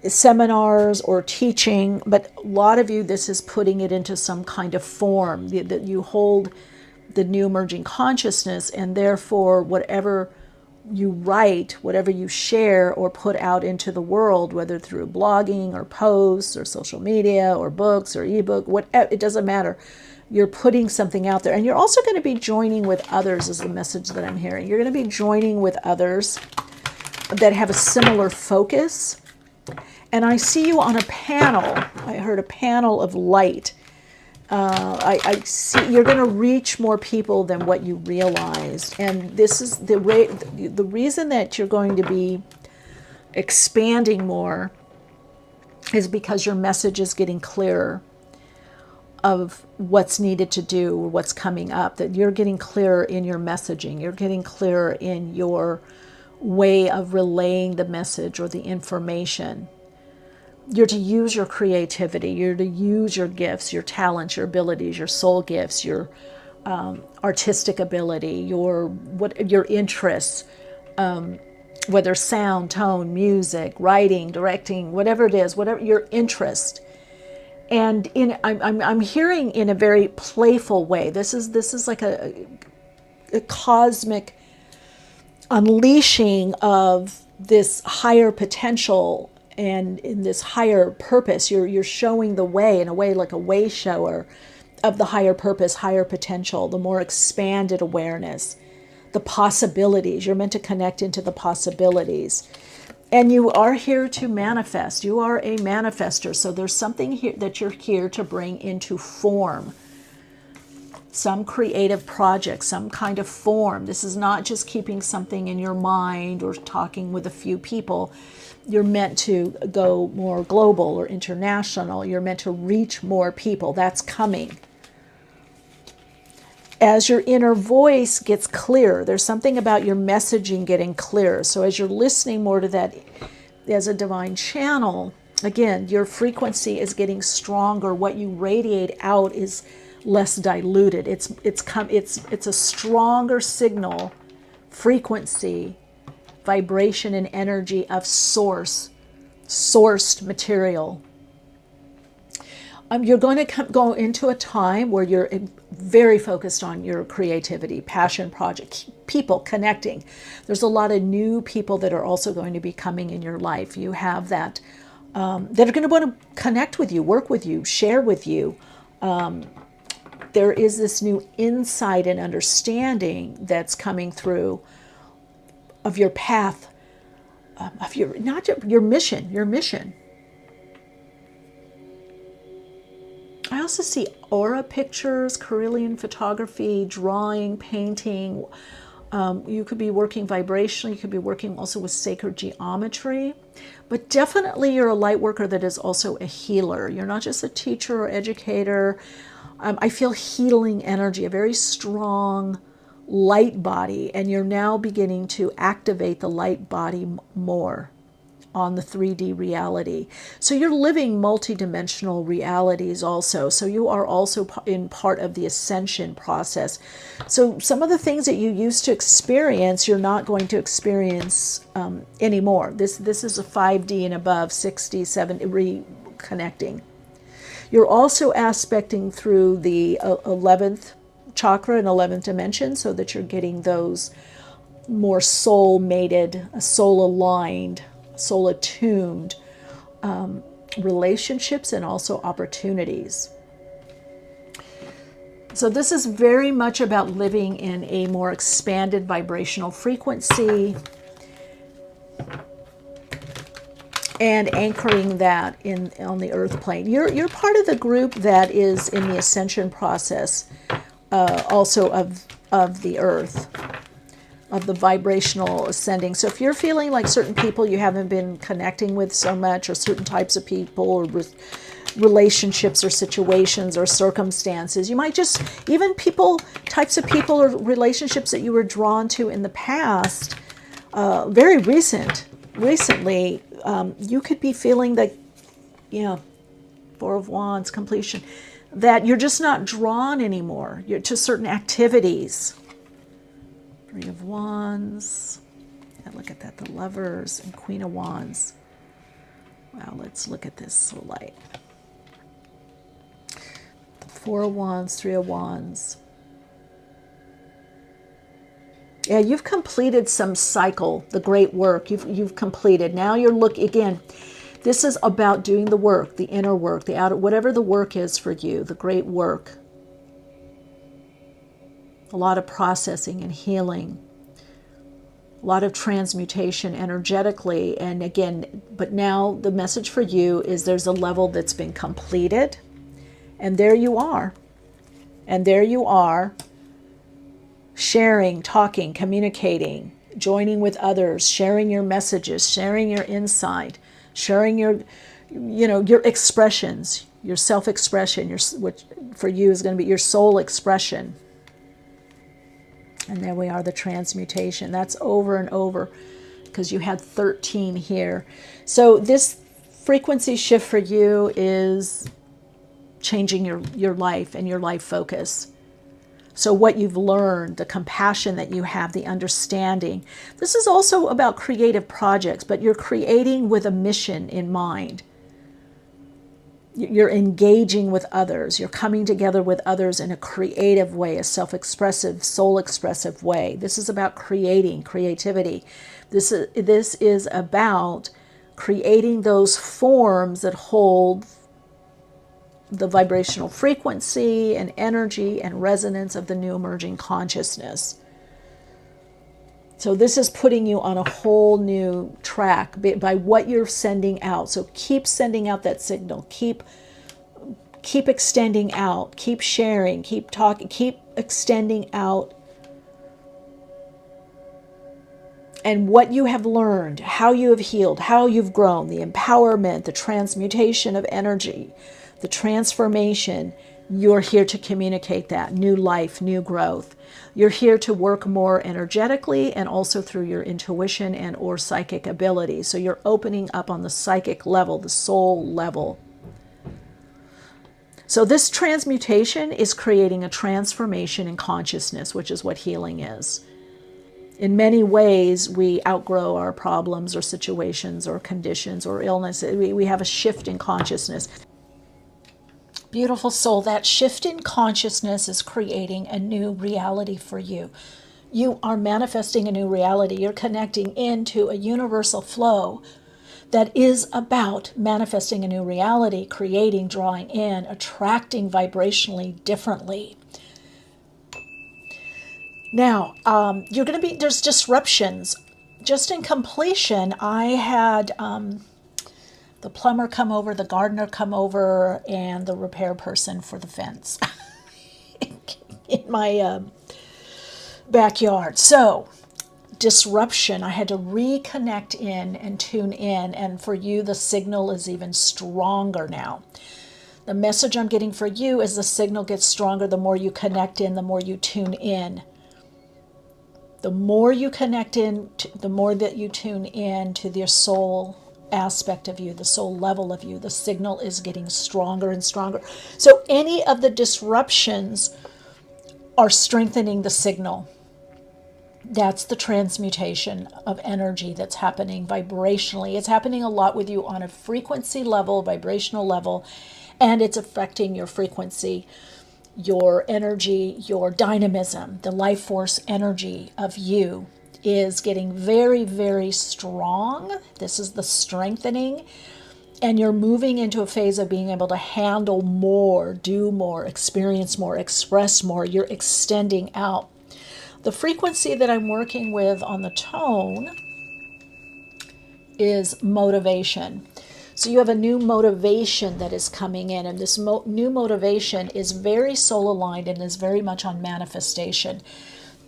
seminars or teaching, but a lot of you, this is putting it into some kind of form that you hold the new emerging consciousness, and therefore whatever you write, whatever you share or put out into the world, whether through blogging or posts or social media or books or ebook, whatever, it doesn't matter. You're putting something out there, and you're also going to be joining with others, is the message that I'm hearing. You're going to be joining with others that have a similar focus. And I see you on a panel. I heard a panel of light. I see you're going to reach more people than what you realized. And this is the reason that you're going to be expanding more is because your message is getting clearer of what's needed to do or what's coming up, that you're getting clearer in your messaging. You're getting clearer in your way of relaying the message or the information. You're to use your creativity. You're to use your gifts, your talents, your abilities, your soul gifts, your artistic ability, your interests, whether sound, tone, music, writing, directing, whatever it is, whatever your interest. And I'm hearing in a very playful way. This is like a cosmic unleashing of this higher potential. And in this higher purpose, you're showing the way, in a way like a way shower of the higher purpose, higher potential, the more expanded awareness, the possibilities. You're meant to connect into the possibilities. And you are here to manifest. You are a manifester. So there's something here that you're here to bring into form. Some creative project, some kind of form. This is not just keeping something in your mind or talking with a few people. You're meant to go more global or international. You're meant to reach more people. That's coming. As your inner voice gets clearer, there's something about your messaging getting clearer. So as you're listening more to that as a divine channel, again, your frequency is getting stronger. What you radiate out is less diluted. It's a stronger signal, frequency, vibration, and energy of sourced material. You're going to go into a time where you're very focused on your creativity, passion project, people connecting. There's a lot of new people that are also going to be coming in your life. You have that that are going to want to connect with you, work with you, share with you. There is this new insight and understanding that's coming through of your path, of your mission. I also see aura pictures, Carillion photography, drawing, painting. You could be working vibrationally. You could be working also with sacred geometry. But definitely you're a light worker that is also a healer. You're not just a teacher or educator. I feel healing energy, a very strong light body, and you're now beginning to activate the light body more on the 3D reality. So you're living multidimensional realities also. So you are also in part of the ascension process. So some of the things that you used to experience, you're not going to experience anymore. This is a 5D and above, 60, 70, reconnecting. You're also aspecting through the 11th chakra and 11th dimension, so that you're getting those more soul-mated, soul-aligned, soul-attuned relationships and also opportunities. So this is very much about living in a more expanded vibrational frequency and anchoring that on the earth plane. You're part of the group that is in the ascension process, also of the earth, of the vibrational ascending. So if you're feeling like certain people you haven't been connecting with so much, or certain types of people, or relationships or situations or circumstances, you might just, even types of people or relationships that you were drawn to in the past, very recently, you could be feeling that, Four of Wands, completion. that you're just not drawn anymore to certain activities. Three of Wands. And look at that, the Lovers and Queen of Wands. Wow, let's look at this so light. Four of Wands, Three of Wands. Yeah, you've completed some cycle, the great work you've completed. Now you're looking again. This is about doing the work, the inner work, the outer, whatever the work is for you, the great work. A lot of processing and healing. A lot of transmutation energetically. And again, but now the message for you is there's a level that's been completed. And there you are. And there you are, sharing, talking, communicating, joining with others, sharing your messages, sharing your insight, sharing your, your expressions, your self-expression, which for you is going to be your soul expression. And there we are, the transmutation. That's over and over because you had 13 here. So this frequency shift for you is changing your life and your life focus. So what you've learned, the compassion that you have, the understanding. This is also about creative projects, but you're creating with a mission in mind. You're engaging with others. You're coming together with others in a creative way, a self-expressive, soul-expressive way. This is about creativity. This is about creating those forms that hold the vibrational frequency and energy and resonance of the new emerging consciousness. So this is putting you on a whole new track by what you're sending out. So keep sending out that signal. Keep extending out. Keep sharing. Keep talking. Keep extending out. And what you have learned, how you have healed, how you've grown, the empowerment, the transmutation of energy, the transformation, you're here to communicate that. New life, new growth. You're here to work more energetically and also through your intuition and or psychic ability. So you're opening up on the psychic level, the soul level. So this transmutation is creating a transformation in consciousness, which is what healing is. In many ways, we outgrow our problems or situations or conditions or illness. We have a shift in consciousness. Beautiful soul, that shift in consciousness is creating a new reality for you. You are manifesting a new reality. You're connecting into a universal flow that is about manifesting a new reality, creating, drawing in, attracting vibrationally differently. Now, there's disruptions. Just in completion, I had the plumber come over, the gardener come over, and the repair person for the fence in my backyard. So, disruption, I had to reconnect in and tune in, and for you, the signal is even stronger now. The message I'm getting for you is the signal gets stronger the more you connect in, the more you tune in. The more you connect in, the more that you tune in to your soul aspect of you, the soul level of you, the signal is getting stronger and stronger. So any of the disruptions are strengthening the signal. That's the transmutation of energy that's happening vibrationally. It's happening a lot with you on a frequency level, vibrational level, and it's affecting your frequency, your energy, your dynamism, the life force energy of you is getting very, very strong. This is the strengthening. And you're moving into a phase of being able to handle more, do more, experience more, express more. You're extending out. The frequency that I'm working with on the tone is motivation. So you have a new motivation that is coming in, and this new motivation is very soul aligned and is very much on manifestation.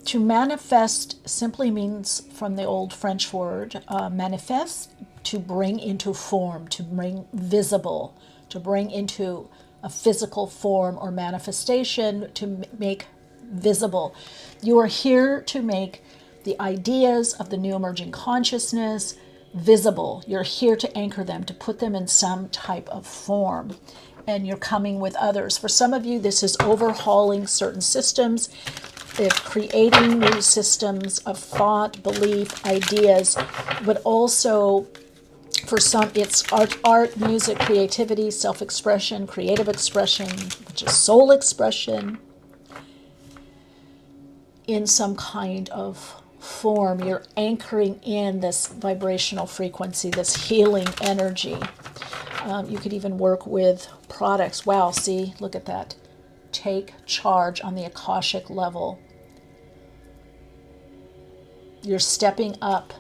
To manifest simply means, from the old French word, manifeste, to bring into form, to bring visible, to bring into a physical form or manifestation, to make visible. You are here to make the ideas of the new emerging consciousness visible. You're here to anchor them, to put them in some type of form. and you're coming with others. For some of you, this is overhauling certain systems, creating new systems of thought, belief, ideas, but also for some, it's art, music, creativity, self-expression, creative expression, which is soul expression in some kind of form. You're anchoring in this vibrational frequency, this healing energy. You could even work with products. Wow, see, look at that. Take charge on the Akashic level. You're stepping up,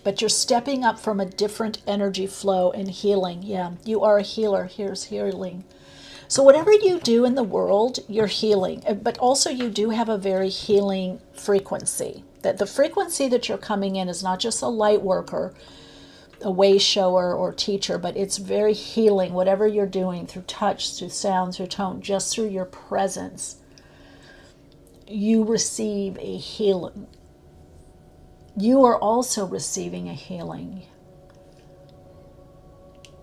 but you're stepping up from a different energy flow and healing. Yeah, you are a healer. Here's healing. So whatever you do in the world, you're healing. But also you do have a very healing frequency. That the frequency that you're coming in is not just a light worker, a way shower or teacher, but it's very healing. Whatever you're doing, through touch, through sound, through tone, just through your presence, you receive a healing. You are also receiving a healing.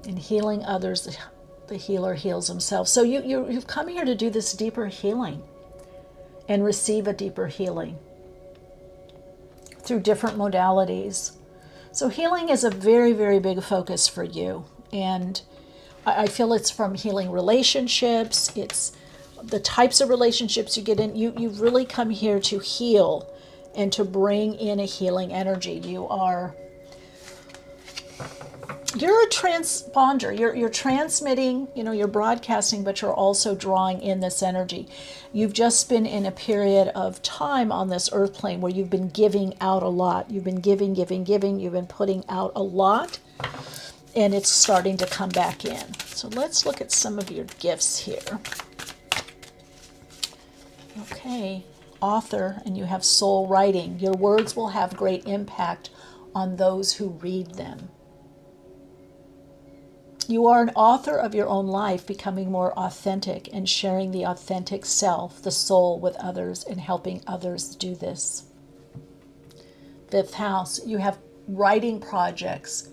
In healing others, the healer heals himself. So you've come here to do this deeper healing and receive a deeper healing through different modalities. So healing is a very, very big focus for you. And I feel it's from healing relationships. It's the types of relationships you get in. You've really come here to heal and to bring in a healing energy. You're a transponder. You're transmitting, you're broadcasting, but you're also drawing in this energy. You've just been in a period of time on this earth plane where you've been giving out a lot. You've been giving. You've been putting out a lot, and it's starting to come back in. So let's look at some of your gifts here. Okay, author, and you have soul writing. Your words will have great impact on those who read them. You are an author of your own life, becoming more authentic and sharing the authentic self, the soul, with others and helping others do this. Fifth house, you have writing projects.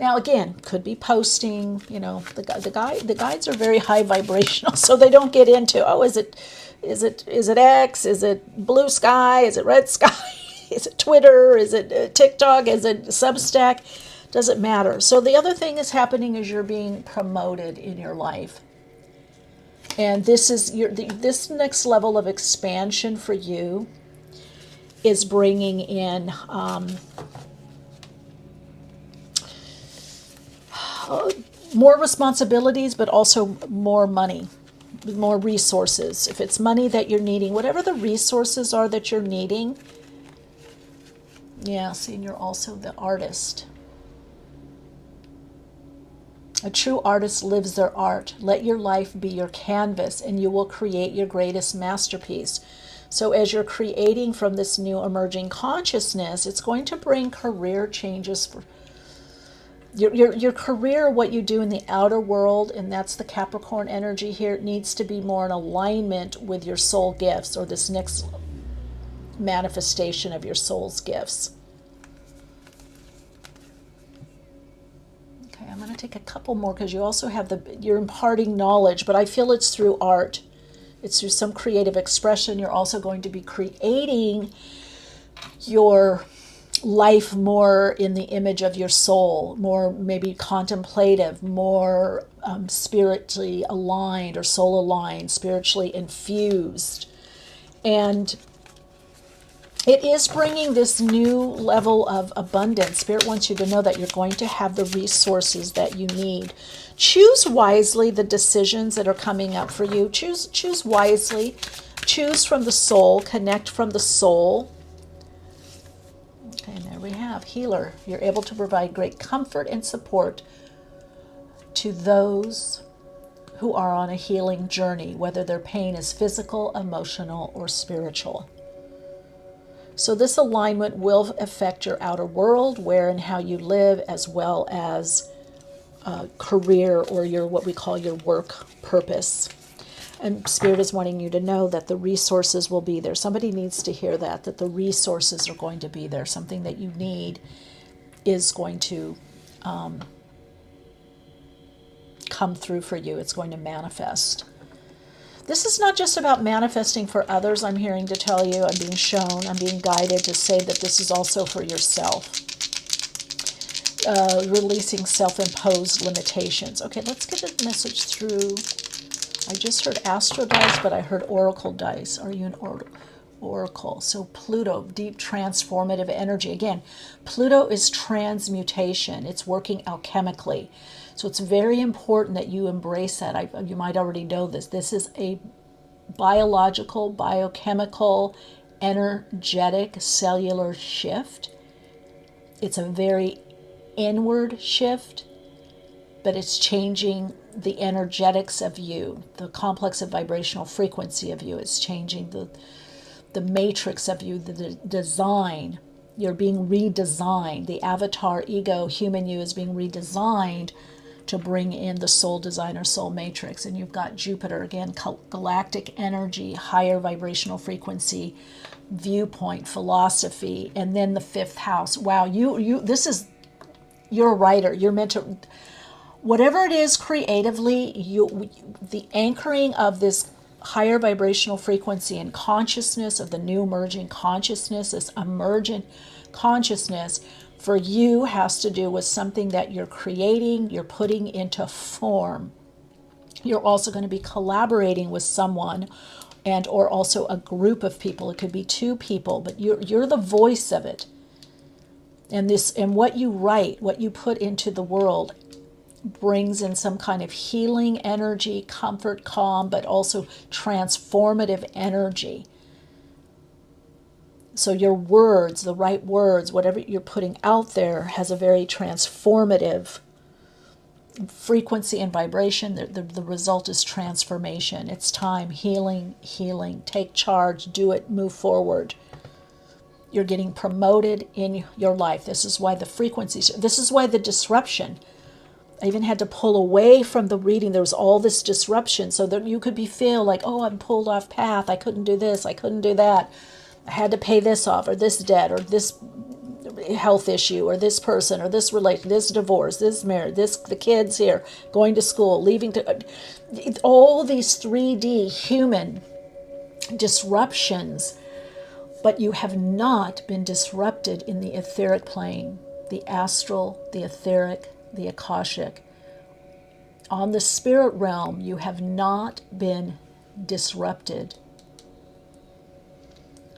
Now again, could be posting, the guides are very high vibrational, so they don't get into, is it X? Is it blue sky? Is it red sky? Is it Twitter? Is it TikTok? Is it Substack? Doesn't matter. So the other thing is happening is you're being promoted in your life. And this is this next level of expansion for you is bringing in more responsibilities, but also more money, more resources. If it's money that you're needing, whatever the resources are that you're needing. Yeah, see, and you're also the artist. A true artist lives their art. Let your life be your canvas and you will create your greatest masterpiece. So as you're creating from this new emerging consciousness, it's going to bring career changes for your career, what you do in the outer world, and that's the Capricorn energy here. It needs to be more in alignment with your soul gifts, or this next manifestation of your soul's gifts. I'm going to take a couple more because you also have you're imparting knowledge, but I feel it's through art. It's through some creative expression. You're also going to be creating your life more in the image of your soul, more maybe contemplative, more spiritually aligned or soul aligned, spiritually infused. And it is bringing this new level of abundance. Spirit wants you to know that you're going to have the resources that you need. Choose wisely the decisions that are coming up for you. Choose wisely. Choose from the soul. Connect from the soul. Okay, and there we have healer. You're able to provide great comfort and support to those who are on a healing journey, whether their pain is physical, emotional, or spiritual. So this alignment will affect your outer world, where and how you live, as well as career, or what we call your work purpose. And Spirit is wanting you to know that the resources will be there. Somebody needs to hear that the resources are going to be there. Something that you come through for you. It's going to manifest. This is not just about manifesting for others, I'm hearing to tell you. I'm being shown, I'm being guided to say that this is also for yourself. Releasing self-imposed limitations. Okay, let's get a message through. I just heard astro dice, but I heard oracle dice. Are you an oracle? So Pluto, deep transformative energy. Again, Pluto is transmutation. It's working alchemically. So it's very important that you embrace that. You might already know this. This is a biological, biochemical, energetic, cellular shift. It's a very inward shift, but it's changing the energetics of you, the complex of vibrational frequency of you. It's changing the matrix of you, the design. You're being redesigned. The avatar ego, human you, is being redesigned to bring in the soul designer, soul matrix. And you've got Jupiter, again, galactic energy, higher vibrational frequency, viewpoint, philosophy, and then the fifth house. Wow, you're a writer. You're meant to, whatever it is creatively, the anchoring of this higher vibrational frequency and consciousness of the new emerging consciousness, this emergent consciousness, for you has to do with something that you're creating, you're putting into form. You're also going to be collaborating with someone and or also a group of people. It could be two people, but you're the voice of it. And what you write, what you put into the world brings in some kind of healing energy, comfort, calm, but also transformative energy. So your words, the right words, whatever you're putting out there has a very transformative frequency and vibration. The result is transformation. It's time, healing, take charge, do it, move forward. You're getting promoted in your life. This is why the frequencies, this is why the disruption. I even had to pull away from the reading. There was all this disruption so that you could feel like, oh, I'm pulled off path. I couldn't do this. I couldn't do that. I had to pay this off, or this debt, or this health issue, or this person, or this relation, this divorce, this marriage, the kids here, going to school, leaving to, all these 3D human disruptions, but you have not been disrupted in the etheric plane, the astral, the etheric, the akashic. On the spirit realm, you have not been disrupted.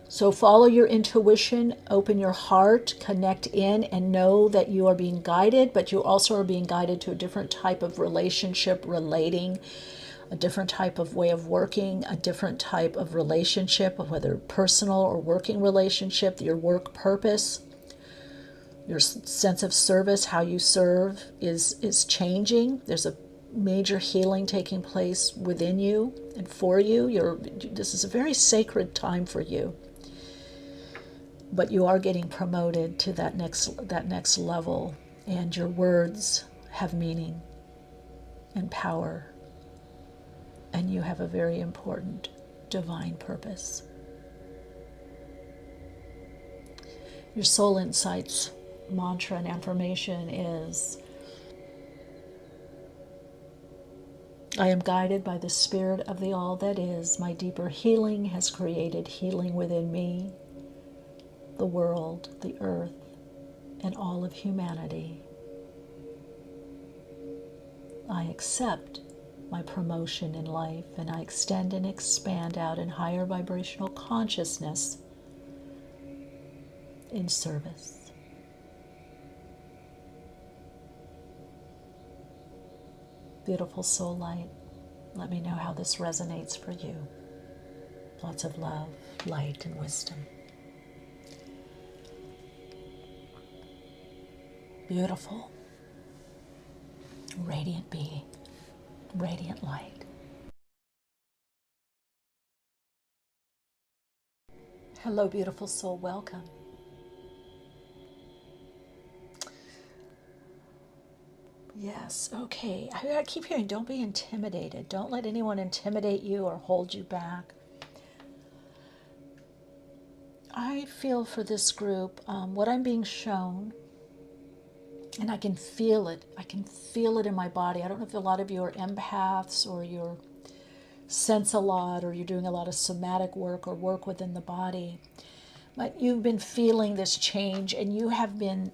So follow your intuition, open your heart, connect in, and know that you are being guided, but you also are being guided to a different type of relationship, relating, a different type of way of working, a different type of relationship, whether personal or working relationship, your work purpose, your sense of service, how you serve is changing. There's a major healing taking place within you and for you. This is a very sacred time for you. But you are getting promoted to that next level, and your words have meaning and power, and you have a very important divine purpose. Your soul insights mantra and affirmation is, I am guided by the spirit of the all that is. My deeper healing has created healing within me, the world, the earth, and all of humanity. I accept my promotion in life, and I extend and expand out in higher vibrational consciousness in service. Beautiful soul light, let me know how this resonates for you. Lots of love, light, and wisdom. Beautiful, radiant being, radiant light. Hello, beautiful soul, welcome. Yes, okay. I keep hearing, don't be intimidated. Don't let anyone intimidate you or hold you back. I feel for this group, what I'm being shown And I can feel it. I can feel it in my body. I don't know if a lot of you are empaths or you're sense a lot or you're doing a lot of somatic work or work within the body. But you've been feeling this change and you have been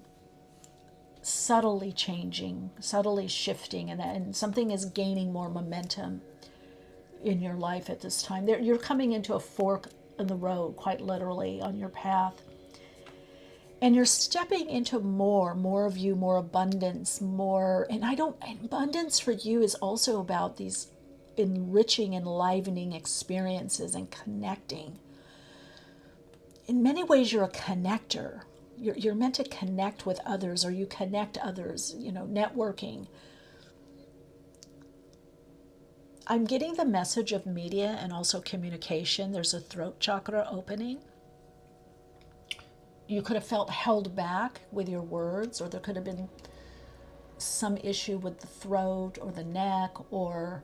subtly changing, subtly shifting, and something is gaining more momentum in your life at this time. You're coming into a fork in the road, quite literally, on your path. And you're stepping into more of you, more abundance, more, abundance for you is also about these enriching, enlivening experiences and connecting. In many ways, you're a connector. You're meant to connect with others, or you connect others, networking. I'm getting the message of media and also communication. There's a throat chakra opening. You could have felt held back with your words, or there could have been some issue with the throat or the neck, or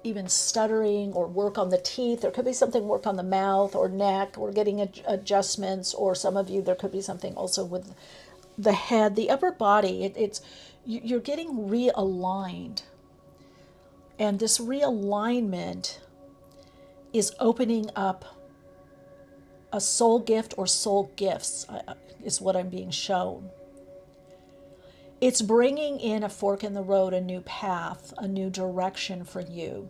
even stuttering, or work on the teeth. There could be something work on the mouth or neck, or getting adjustments, or some of you, there could be something also with the head, the upper body. You're getting realigned. And this realignment is opening up a soul gift or soul gifts, is what I'm being shown. It's bringing in a fork in the road, a new path, a new direction for you.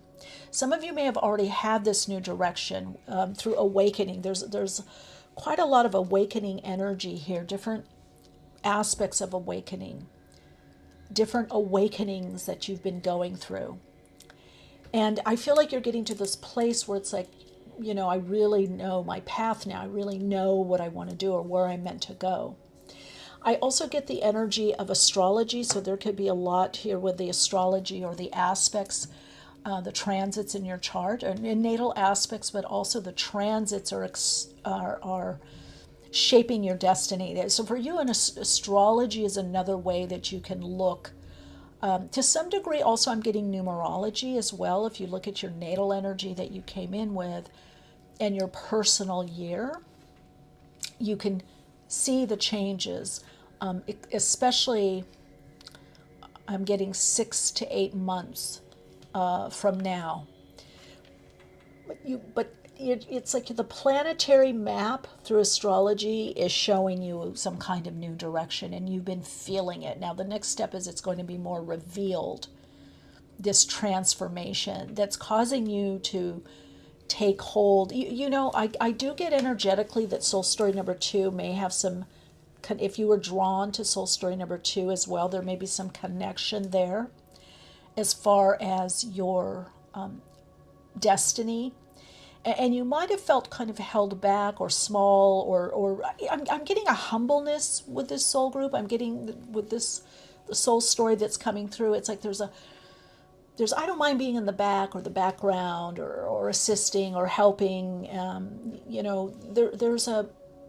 Some of you may have already had this new direction through awakening. There's quite a lot of awakening energy here, different aspects of awakening, different awakenings that you've been going through. And I feel like you're getting to this place where it's like, I really know my path now. I really know what I want to do or where I'm meant to go. I also get the energy of astrology, so there could be a lot here with the astrology or the aspects, the transits in your chart, and in natal aspects, but also the transits are shaping your destiny. So for you, astrology is another way that you can look. To some degree, also, I'm getting numerology as well. If you look at your natal energy that you came in with and your personal year, you can see the changes, especially I'm getting 6 to 8 months from now. But it's like the planetary map through astrology is showing you some kind of new direction, and you've been feeling it. Now the next step is it's going to be more revealed, this transformation that's causing you to take hold. I do get energetically that soul story number 2 may have some, if you were drawn to soul story number 2 as well, there may be some connection there as far as your destiny. And you might have felt kind of held back or small, or I'm getting a humbleness with this soul group. I'm getting with this the soul story that's coming through. It's like there's I don't mind being in the back or the background, or assisting or helping.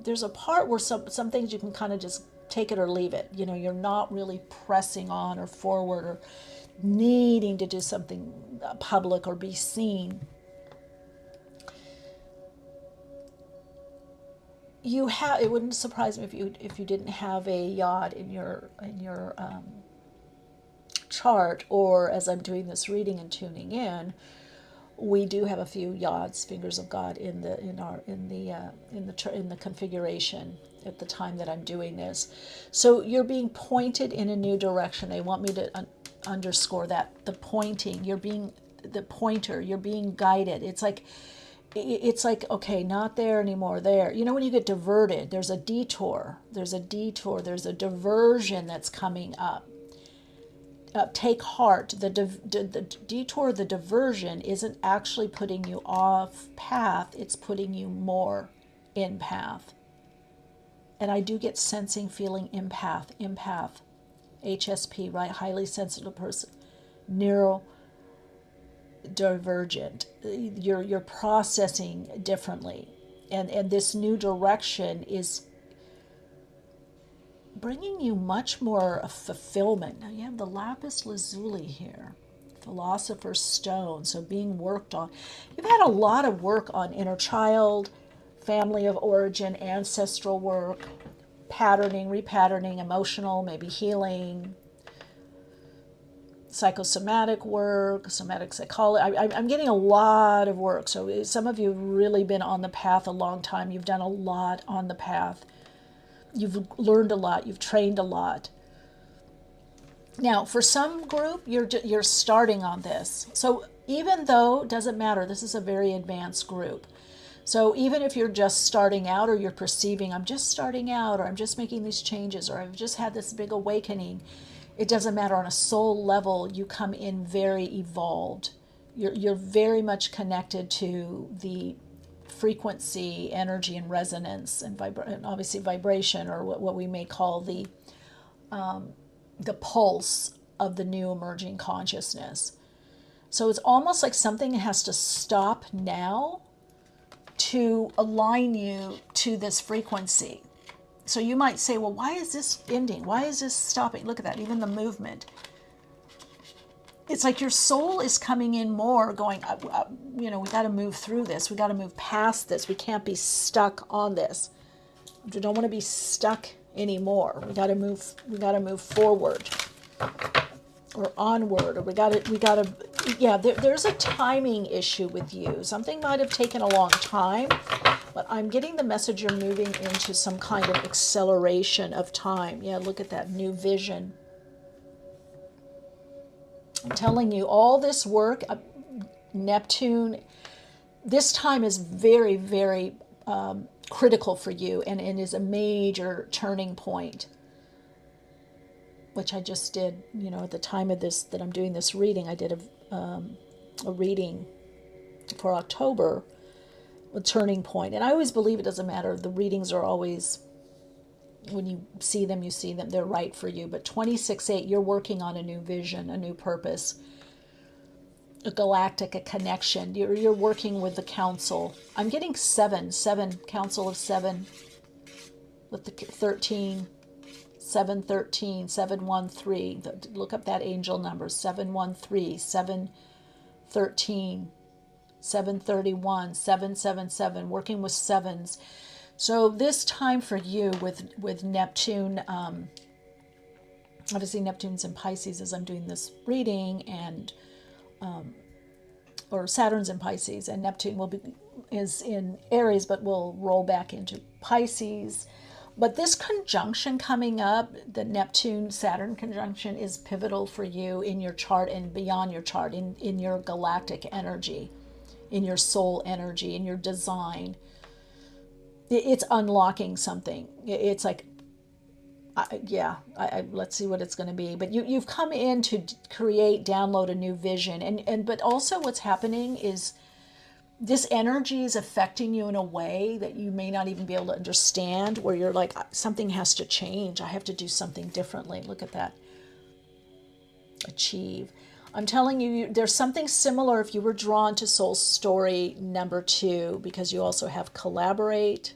There's a part where some things you can kind of just take it or leave it. You're not really pressing on or forward or needing to do something public or be seen. It wouldn't surprise me if you didn't have a yod in your chart, or as I'm doing this reading and tuning in, we do have a few yods, fingers of God, in the configuration at the time that I'm doing this. So you're being pointed in a new direction. They want me to underscore that, the pointing. You're being the pointer. You're being guided. It's like, okay, not there anymore, there. When you get diverted, there's a detour, there's a diversion that's coming up. Take heart. The detour, the diversion isn't actually putting you off path, it's putting you more in path. And I do get sensing, feeling, empath, HSP, right? Highly sensitive person, neurodivergent. You're processing differently, and this new direction is bringing you much more of fulfillment. Now you have the Lapis Lazuli here, Philosopher's Stone, so being worked on. You've had a lot of work on inner child, family of origin, ancestral work, patterning, repatterning, emotional, maybe healing, psychosomatic work, somatic psychology. I'm getting a lot of work. So some of you have really been on the path a long time. You've done a lot on the path. You've learned a lot. You've trained a lot. Now, for some group, you're starting on this. So even though, it doesn't matter, this is a very advanced group. So even if you're just starting out, or you're perceiving, I'm just starting out, or I'm just making these changes, or I've just had this big awakening, it doesn't matter. On a soul level, you come in very evolved. You're very much connected to the frequency, energy, and resonance, and obviously vibration, or what we may call the pulse of the new emerging consciousness. So it's almost like something has to stop now to align you to this frequency. So you might say, well, why is this ending? Why is this stopping? Look at that, even the movement. It's like your soul is coming in more going, we got to move through this. We got to move past this. We can't be stuck on this. We don't want to be stuck anymore. We got to move forward or onward, or there's a timing issue with you. Something might have taken a long time, but I'm getting the message you're moving into some kind of acceleration of time. Yeah, look at that new vision. I'm telling you, all this work, Neptune, this time is very, very critical for you, and it is a major turning point, which I just did, at the time of this, that I'm doing this reading, I did a reading for October, a turning point. And I always believe it doesn't matter. The readings are always, when you see them, they're right for you. But 26/8, you're working on a new vision, a new purpose, a galactic, a connection. You're working with the council. I'm getting seven, council of seven, with the 13, 713, 713. Look up that angel number, 713, 713, 731, 777, working with sevens. So this time for you with Neptune, obviously Neptune's in Pisces as I'm doing this reading, and or Saturn's in Pisces, and Neptune is in Aries, but will roll back into Pisces. But this conjunction coming up, the Neptune-Saturn conjunction, is pivotal for you in your chart and beyond your chart, in your galactic energy, in your soul energy, in your design. It's unlocking something. It's like, let's see what it's going to be. But you've come in to create, download a new vision. But also what's happening is this energy is affecting you in a way that you may not even be able to understand, where you're like, something has to change. I have to do something differently. Look at that. Achieve. I'm telling you, there's something similar if you were drawn to soul story number 2, because you also have collaborate.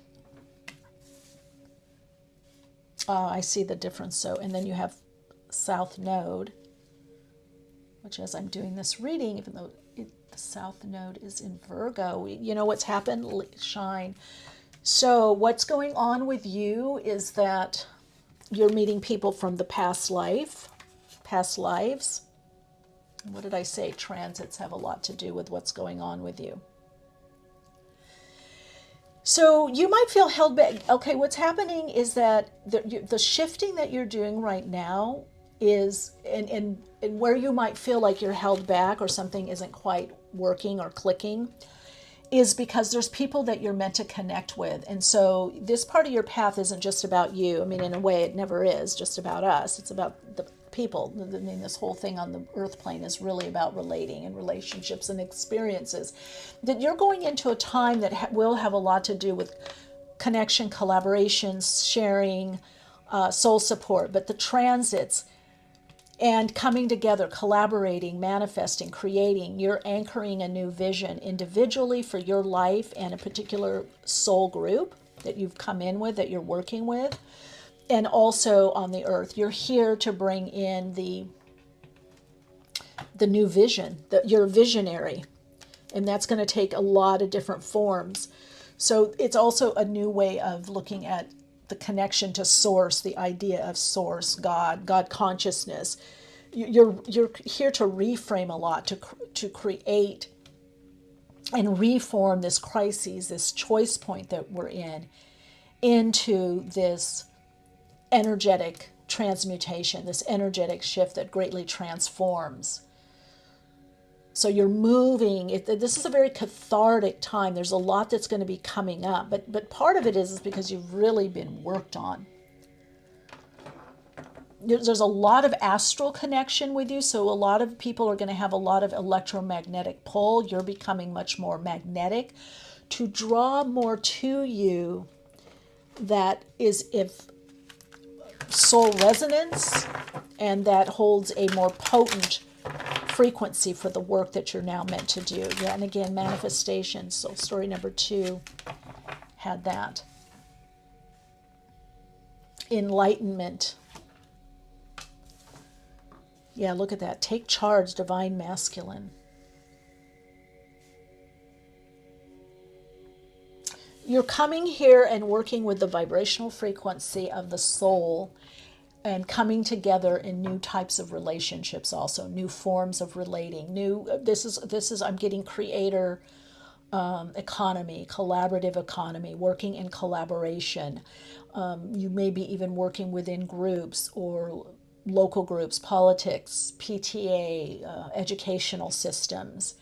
I see the difference. So, and then you have South Node, which, as I'm doing this reading, even though the South Node is in Virgo, you know what's happened? Shine. So what's going on with you is that you're meeting people from the past lives. What did I say? Transits have a lot to do with what's going on with you. So you might feel held back. Okay, what's happening is that the shifting that you're doing right now is, and where you might feel like you're held back or something isn't quite working or clicking, is because there's people that you're meant to connect with. And so this part of your path isn't just about you. I mean, in a way, it never is just about us. It's about the people. I mean, this whole thing on the earth plane is really about relating and relationships and experiences. That you're going into a time that will have a lot to do with connection, collaborations, sharing, soul support. But the transits and coming together, collaborating, manifesting, creating, you're anchoring a new vision individually for your life and a particular soul group that you've come in with, that you're working with. And also on the earth, you're here to bring in the new vision. You're a visionary, and that's going to take a lot of different forms. So it's also a new way of looking at the connection to source, the idea of source, God consciousness. You're here to reframe a lot, to create and reform this crisis, this choice point that we're in, into this energetic transmutation, this energetic shift that greatly transforms. So you're moving. This is a very cathartic time. There's a lot that's going to be coming up, but part of it is because you've really been worked on. There's a lot of astral connection with you, so a lot of people are going to have a lot of electromagnetic pull. You're becoming much more magnetic to draw more to you. That is if soul resonance, and that holds a more potent frequency for the work that you're now meant to do. Yeah, and again, manifestation. So story number 2 had that. Enlightenment. Yeah, look at that. Take charge, divine masculine. You're coming here and working with the vibrational frequency of the soul and coming together in new types of relationships, also new forms of relating. This is I'm getting creator economy, collaborative economy, working in collaboration. You may be even working within groups or local groups, politics, PTA, educational systems.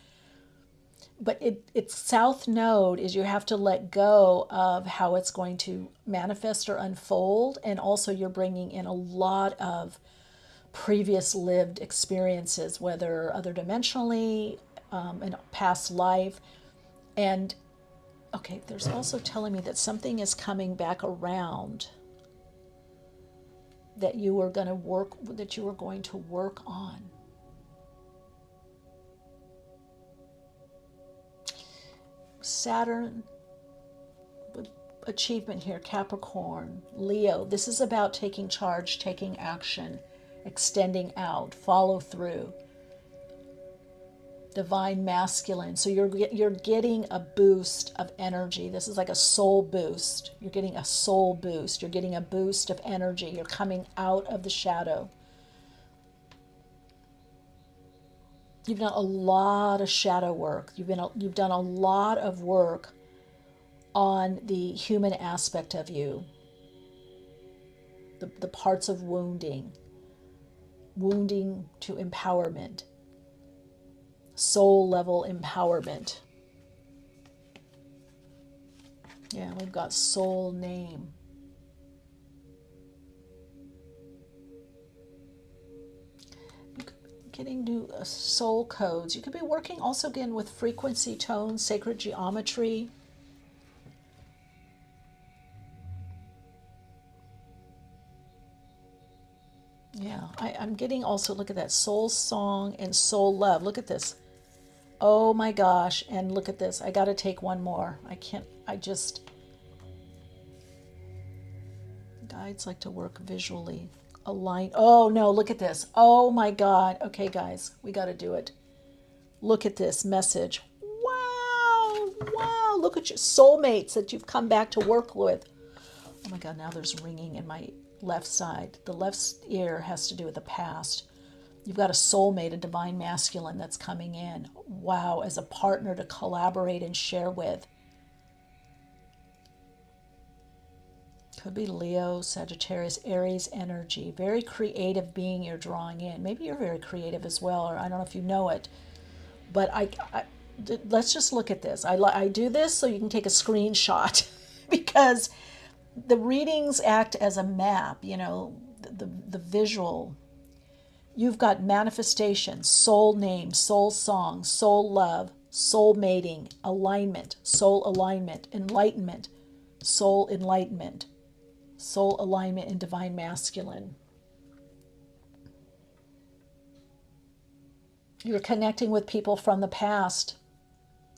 But its south node is you have to let go of how it's going to manifest or unfold. And also you're bringing in a lot of previous lived experiences, whether other dimensionally, in past life. And okay, there's also telling me that something is coming back around that you are going to work on. Saturn, achievement here, Capricorn, Leo. This is about taking charge, taking action, extending out, follow through. Divine masculine. So you're getting a boost of energy. This is like a soul boost. You're getting a soul boost. You're getting a boost of energy. You're coming out of the shadow. You've done a lot of shadow work. You've done a lot of work on the human aspect of you. The parts of wounding to empowerment, soul level empowerment. Yeah, we've got soul name. Getting new soul codes. You could be working also again with frequency, tone, sacred geometry. Yeah, I'm getting also, look at that, soul song and soul love. Look at this. Oh my gosh. And look at this. I got to take one more. Guides like to work visually. Align. Oh no, look at this. Oh my God. Okay, guys, we got to do it. Look at this message. Wow. Wow. Look at your soulmates that you've come back to work with. Oh my God, now there's ringing in my left side. The left ear has to do with the past. You've got a soulmate, a divine masculine that's coming in. Wow, as a partner to collaborate and share with. Could be Leo, Sagittarius, Aries energy. Very creative being you're drawing in. Maybe you're very creative as well, or I don't know if you know it. But let's just look at this. I do this so you can take a screenshot because the readings act as a map, the visual. You've got manifestation, soul name, soul song, soul love, soul mating, alignment, soul alignment, enlightenment, soul enlightenment, soul alignment, and divine masculine. You're connecting with people from the past,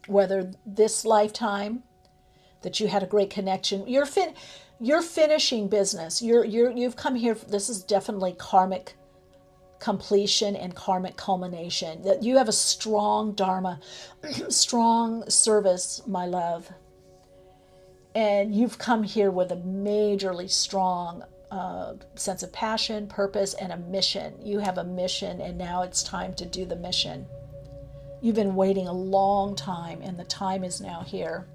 whether this lifetime that you had a great connection. You're finishing business. You've come here. This is definitely karmic completion and karmic culmination. That you have a strong dharma, strong service, my love. And you've come here with a majorly strong sense of passion, purpose, and a mission. You have a mission, and now it's time to do the mission. You've been waiting a long time, and the time is now here.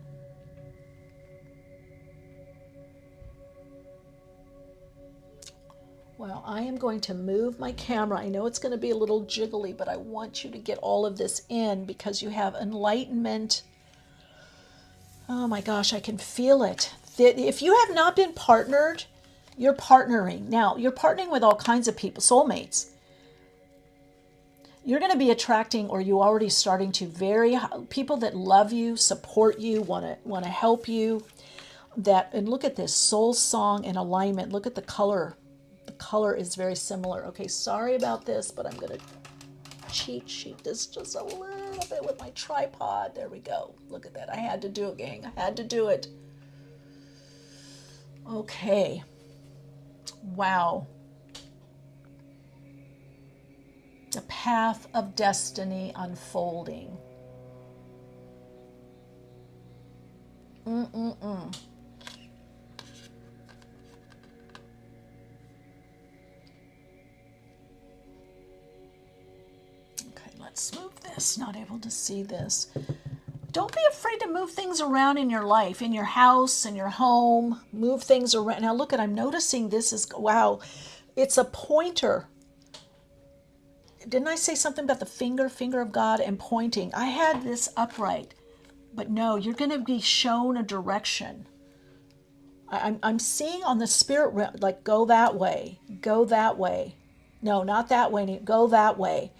Well, I am going to move my camera. I know it's going to be a little jiggly, but I want you to get all of this in because you have enlightenment. Oh my gosh, I can feel it. If you have not been partnered, you're partnering. Now, you're partnering with all kinds of people, soulmates. You're going to be attracting, or you already starting to, people that love you, support you, want to help you. And look at this, soul song and alignment. Look at the color. The color is very similar. Okay, sorry about this, but I'm going to cheat sheet this just a little bit with my tripod. There we go. Look at that. I had to do it, gang. I had to do it. Okay. Wow. The path of destiny unfolding. Let's move this. Not able to see this. Don't be afraid to move things around in your life, in your house, in your home. Move things around. Now look at, I'm noticing this is, wow, it's a pointer. Didn't I say something about the finger of God and pointing? I had this upright, but no, you're going to be shown a direction. I'm seeing on the spirit realm, like go that way, go that way. No, not that way, go that way.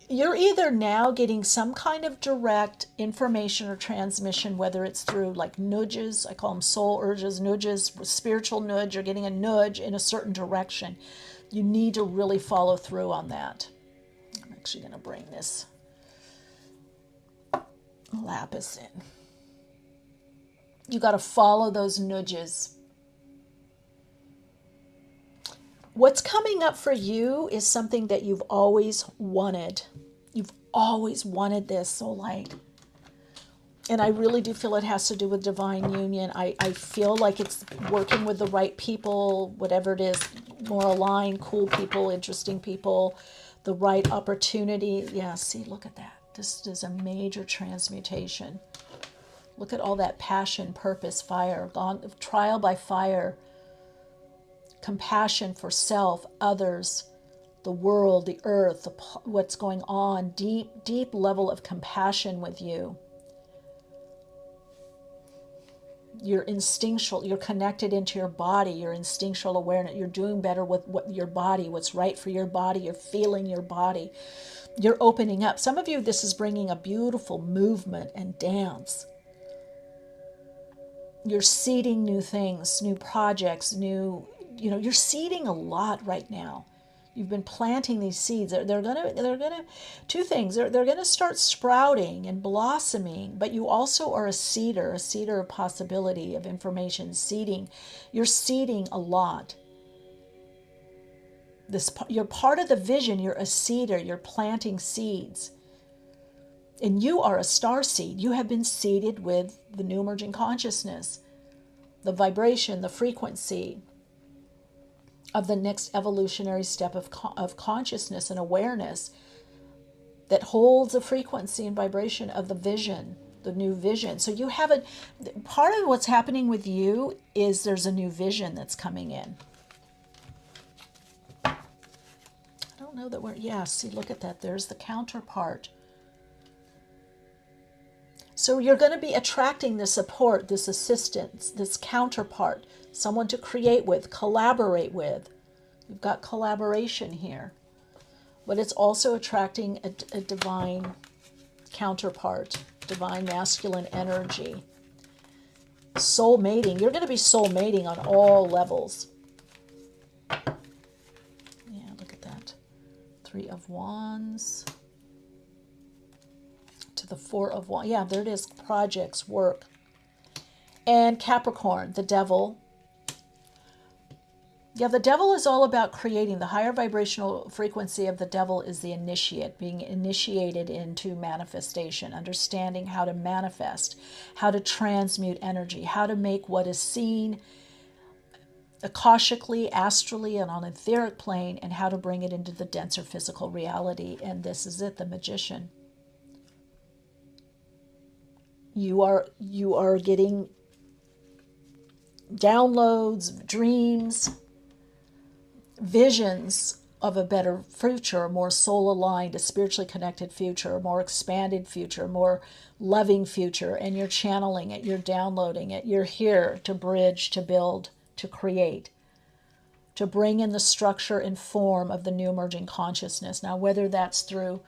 You're either now getting some kind of direct information or transmission, whether it's through like nudges, I call them soul urges, nudges, spiritual nudge, you're getting a nudge in a certain direction. You need to really follow through on that. I'm actually going to bring this Lapis in. You got to follow those nudges. What's coming up for you is something that you've always wanted. You've always wanted this, soul light. And I really do feel it has to do with divine union. I feel like it's working with the right people, whatever it is, more aligned, cool people, interesting people, the right opportunity. Yeah, see, look at that. This is a major transmutation. Look at all that passion, purpose, fire, trial by fire. Compassion for self, others, the world, the earth, what's going on, deep level of compassion with you. You're instinctual, you're connected into your body, your instinctual awareness, you're doing better with your body, what's right for your body, you're feeling your body, you're opening up. Some of you, this is bringing a beautiful movement and dance. You're seeding new things, new projects, you're seeding a lot right now. You've been planting these seeds. They're gonna two things. They're gonna start sprouting and blossoming. But you also are a seeder of possibility, of information, seeding. You're seeding a lot. You're part of the vision. You're a seeder. You're planting seeds. And you are a star seed. You have been seeded with the new emerging consciousness, the vibration, the frequency of the next evolutionary step of consciousness and awareness that holds a frequency and vibration of the vision, the new vision. So you have part of what's happening with you is there's a new vision that's coming in. I don't know that see, look at that. There's the counterpart. So you're going to be attracting this support, this assistance, this counterpart, someone to create with, collaborate with. You've got collaboration here. But it's also attracting a divine counterpart, divine masculine energy. Soul mating. You're going to be soul mating on all levels. Yeah, look at that. 3 of Wands. To the 4 of Wands. Yeah, there it is. Projects, work. And Capricorn, the devil. Yeah, the devil is all about creating. The higher vibrational frequency of the devil is the initiate, being initiated into manifestation, understanding how to manifest, how to transmute energy, how to make what is seen akashically, astrally, and on an etheric plane, and how to bring it into the denser physical reality. And this is it, the magician. You are getting downloads, dreams, visions of a better future, a more soul aligned, a spiritually connected future, a more expanded future, a more loving future, and you're channeling it, you're downloading it. You're here to bridge, to build, to create, to bring in the structure and form of the new emerging consciousness. Now, whether that's through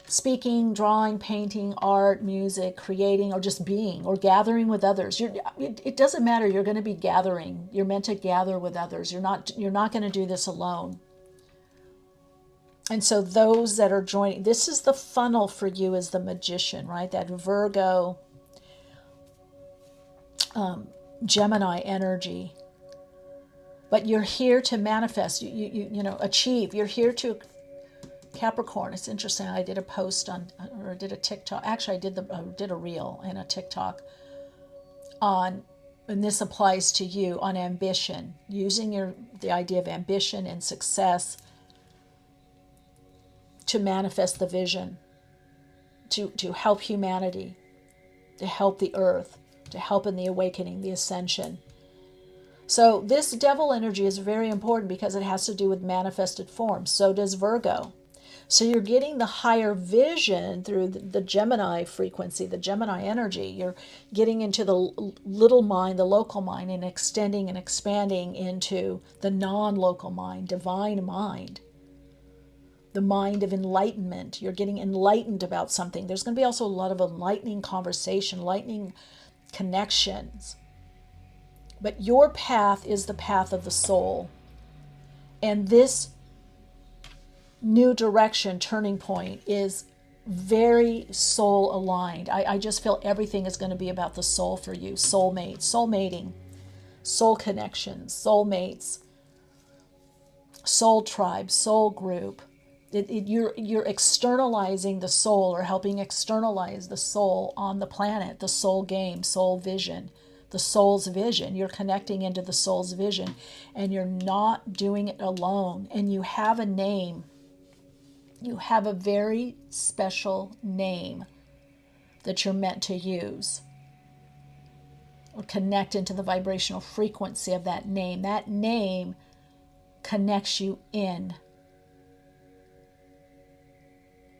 speaking, drawing, painting, art, music, creating, or just being, or gathering with others. It doesn't matter. You're going to be gathering. You're meant to gather with others. You're not going to do this alone. And so those that are joining, this is the funnel for you as the magician, right? That Virgo, Gemini energy. But you're here to manifest, achieve. You're here to Capricorn. It's interesting. I did a post or did a TikTok. Actually, I did a reel and a TikTok on, and this applies to you, on ambition, using the idea of ambition and success to manifest the vision, to help humanity, to help the earth, to help in the awakening, the ascension. So this devil energy is very important because it has to do with manifested form. So does Virgo. So you're getting the higher vision through the Gemini frequency, the Gemini energy. You're getting into the little mind, the local mind, and extending and expanding into the non-local mind, divine mind, the mind of enlightenment. You're getting enlightened about something. There's going to be also a lot of enlightening conversation, enlightening connections. But your path is the path of the soul. And this new direction, turning point, is very soul aligned. I just feel everything is going to be about the soul for you. Soulmate, soul mating, soul connections, soulmates, soul tribe, soul group. You're externalizing the soul, or helping externalize the soul on the planet, the soul game, soul vision, the soul's vision. You're connecting into the soul's vision, and you're not doing it alone. And you have a name. You have a very special name that you're meant to use, or connect into the vibrational frequency of that name. That name connects you in.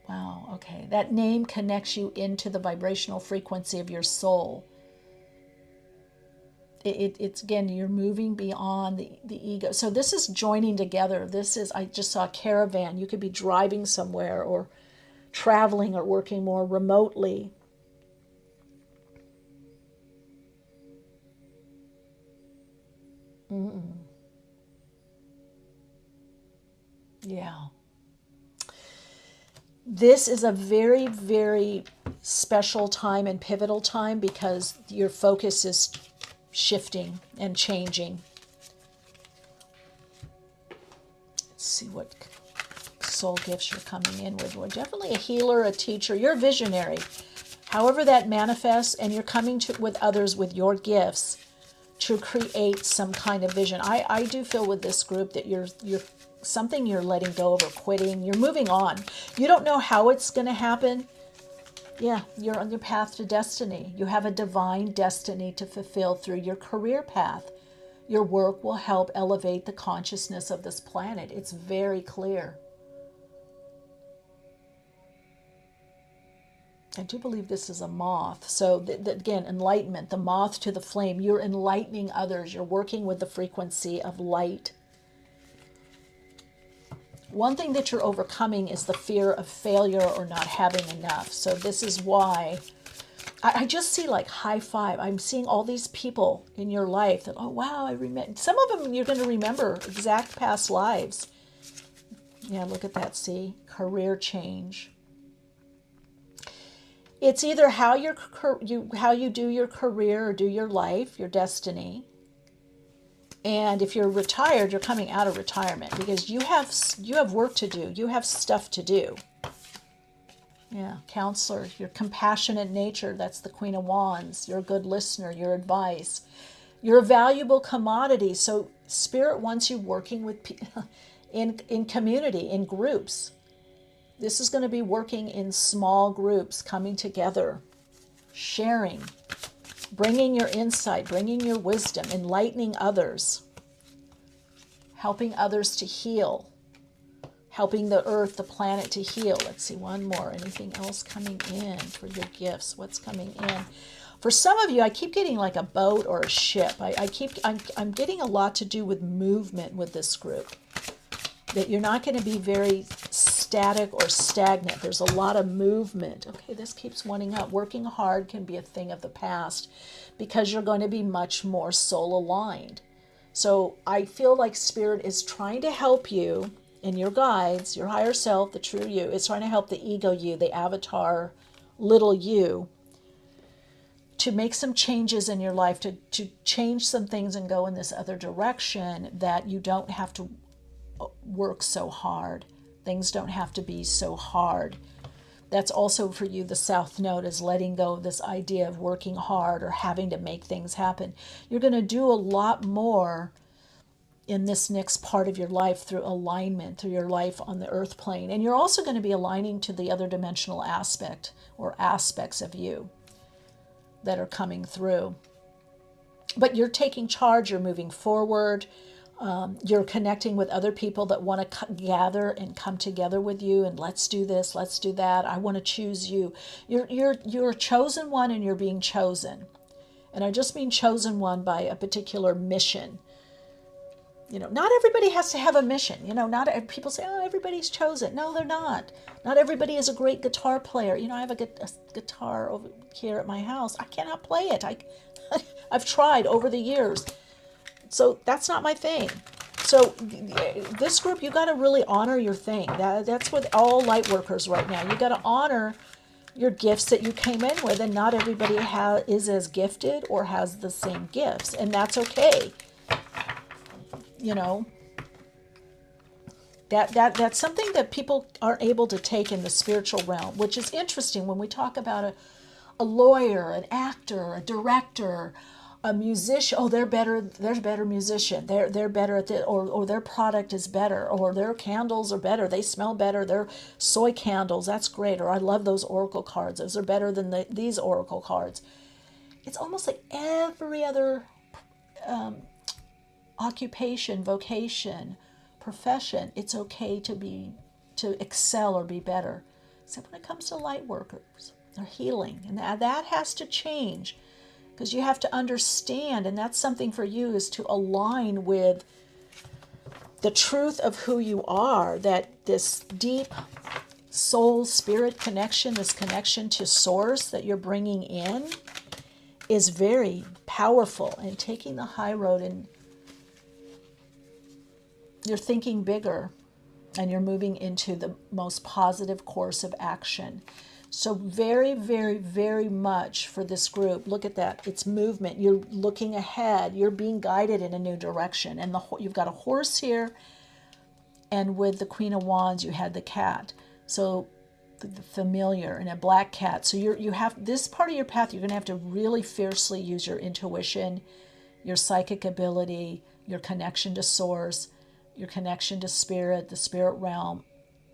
Wow, okay. That name connects you into the vibrational frequency of your soul. It's again, you're moving beyond the ego. So this is joining together. I just saw a caravan. You could be driving somewhere, or traveling, or working more remotely. Yeah. This is a very, very special time and pivotal time, because your focus is shifting and changing. Let's see what soul gifts you're coming in with. Well, definitely a healer, a teacher. You're a visionary. However that manifests, and you're coming with others with your gifts to create some kind of vision. I do feel with this group that you're something you're letting go of, or quitting. You're moving on. You don't know how it's going to happen. Yeah, you're on your path to destiny. You have a divine destiny to fulfill through your career path. Your work will help elevate the consciousness of this planet. It's very clear. I do believe this is a moth. So again, enlightenment, the moth to the flame. You're enlightening others. You're working with the frequency of light. One thing that you're overcoming is the fear of failure or not having enough. So this is why I just see like high five. I'm seeing all these people in your life that, oh, wow, I remember. Some of them you're going to remember exact past lives. Yeah, look at that. See, career change. It's either how you do your career, or do your life, your destiny. And if you're retired, you're coming out of retirement because you have work to do. You have stuff to do. Yeah, counselor, your compassionate nature, that's the Queen of Wands. You're a good listener, your advice. You're a valuable commodity. So Spirit wants you working with in community, in groups. This is going to be working in small groups, coming together, sharing, bringing your insight, bringing your wisdom, enlightening others, helping others to heal, helping the earth, the planet to heal. Let's see, one more. Anything else coming in for your gifts? What's coming in? For some of you, I keep getting like a boat or a ship. I'm getting a lot to do with movement with this group. That you're not going to be very static or stagnant. There's a lot of movement. Okay, this keeps wanting up. Working hard can be a thing of the past because you're going to be much more soul aligned. So I feel like Spirit is trying to help you, and your guides, your higher self, the true you, is trying to help the ego you, the avatar little you, to make some changes in your life, to change some things and go in this other direction, that you don't have to work so hard. Things don't have to be so hard. That's also for you, the South Node, is letting go of this idea of working hard or having to make things happen. You're going to do a lot more in this next part of your life through alignment, through your life on the earth plane. And you're also going to be aligning to the other dimensional aspect or aspects of you that are coming through. But you're taking charge, you're moving forward. You're connecting with other people that want to gather and come together with you, and let's do this, let's do that. I want to choose you. You're a chosen one, and you're being chosen. And I just mean chosen one by a particular mission. You know, not everybody has to have a mission. You know, not people say, oh, everybody's chosen. No, they're not. Not everybody is a great guitar player. You know, I have a guitar over here at my house. I cannot play it. I've tried over the years. So that's not my thing. So this group, you got to really honor your thing. That's with all light workers right now. You got to honor your gifts that you came in with, and not everybody is as gifted or has the same gifts, and that's okay. You know, that's something that people aren't able to take in the spiritual realm, which is interesting when we talk about a lawyer, an actor, a director, a musician. Oh, they're better musician. They're better at it, or their product is better, or their candles are better. They smell better. They're soy candles. That's great. Or I love those oracle cards. Those are better than these oracle cards. It's almost like every other occupation, vocation, profession. It's okay to excel or be better, except when it comes to light workers or healing, and that has to change. Because you have to understand, and that's something for you, is to align with the truth of who you are, that this deep soul spirit connection, this connection to source that you're bringing in, is very powerful. And taking the high road, and you're thinking bigger, and you're moving into the most positive course of action. So very, very, very much for this group, look at that. It's movement. You're looking ahead. You're being guided in a new direction. And you've got a horse here. And with the Queen of Wands, you had the cat. So the familiar, and a black cat. So you have this part of your path, you're going to have to really fiercely use your intuition, your psychic ability, your connection to source, your connection to spirit, the spirit realm,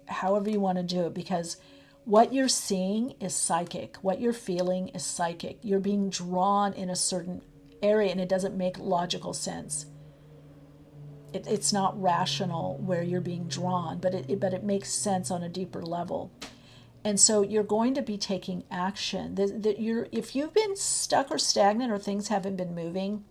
however you want to do it, because what you're seeing is psychic. What you're feeling is psychic. You're being drawn in a certain area, and it doesn't make logical sense. It's not rational where you're being drawn, but it makes sense on a deeper level. And so you're going to be taking action. If you've been stuck or stagnant, or things haven't been moving,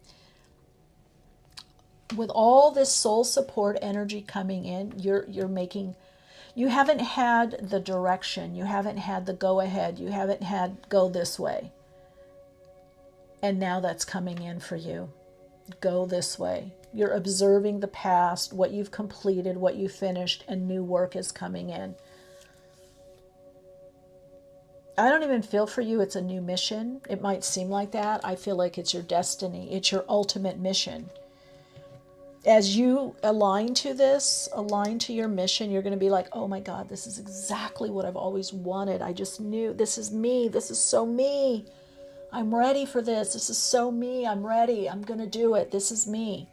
with all this soul support energy coming in, you haven't had the direction, you haven't had the go ahead, you haven't had go this way. And now that's coming in for you. Go this way. You're observing the past, what you've completed, what you finished, and new work is coming in. I don't even feel for you it's a new mission. It might seem like that. I feel like it's your destiny. It's your ultimate mission. As you align to this, align to your mission, you're going to be like, oh my God, this is exactly what I've always wanted. I just knew this is me. This is so me. I'm ready for this. This is so me. I'm ready. I'm going to do it. This is me.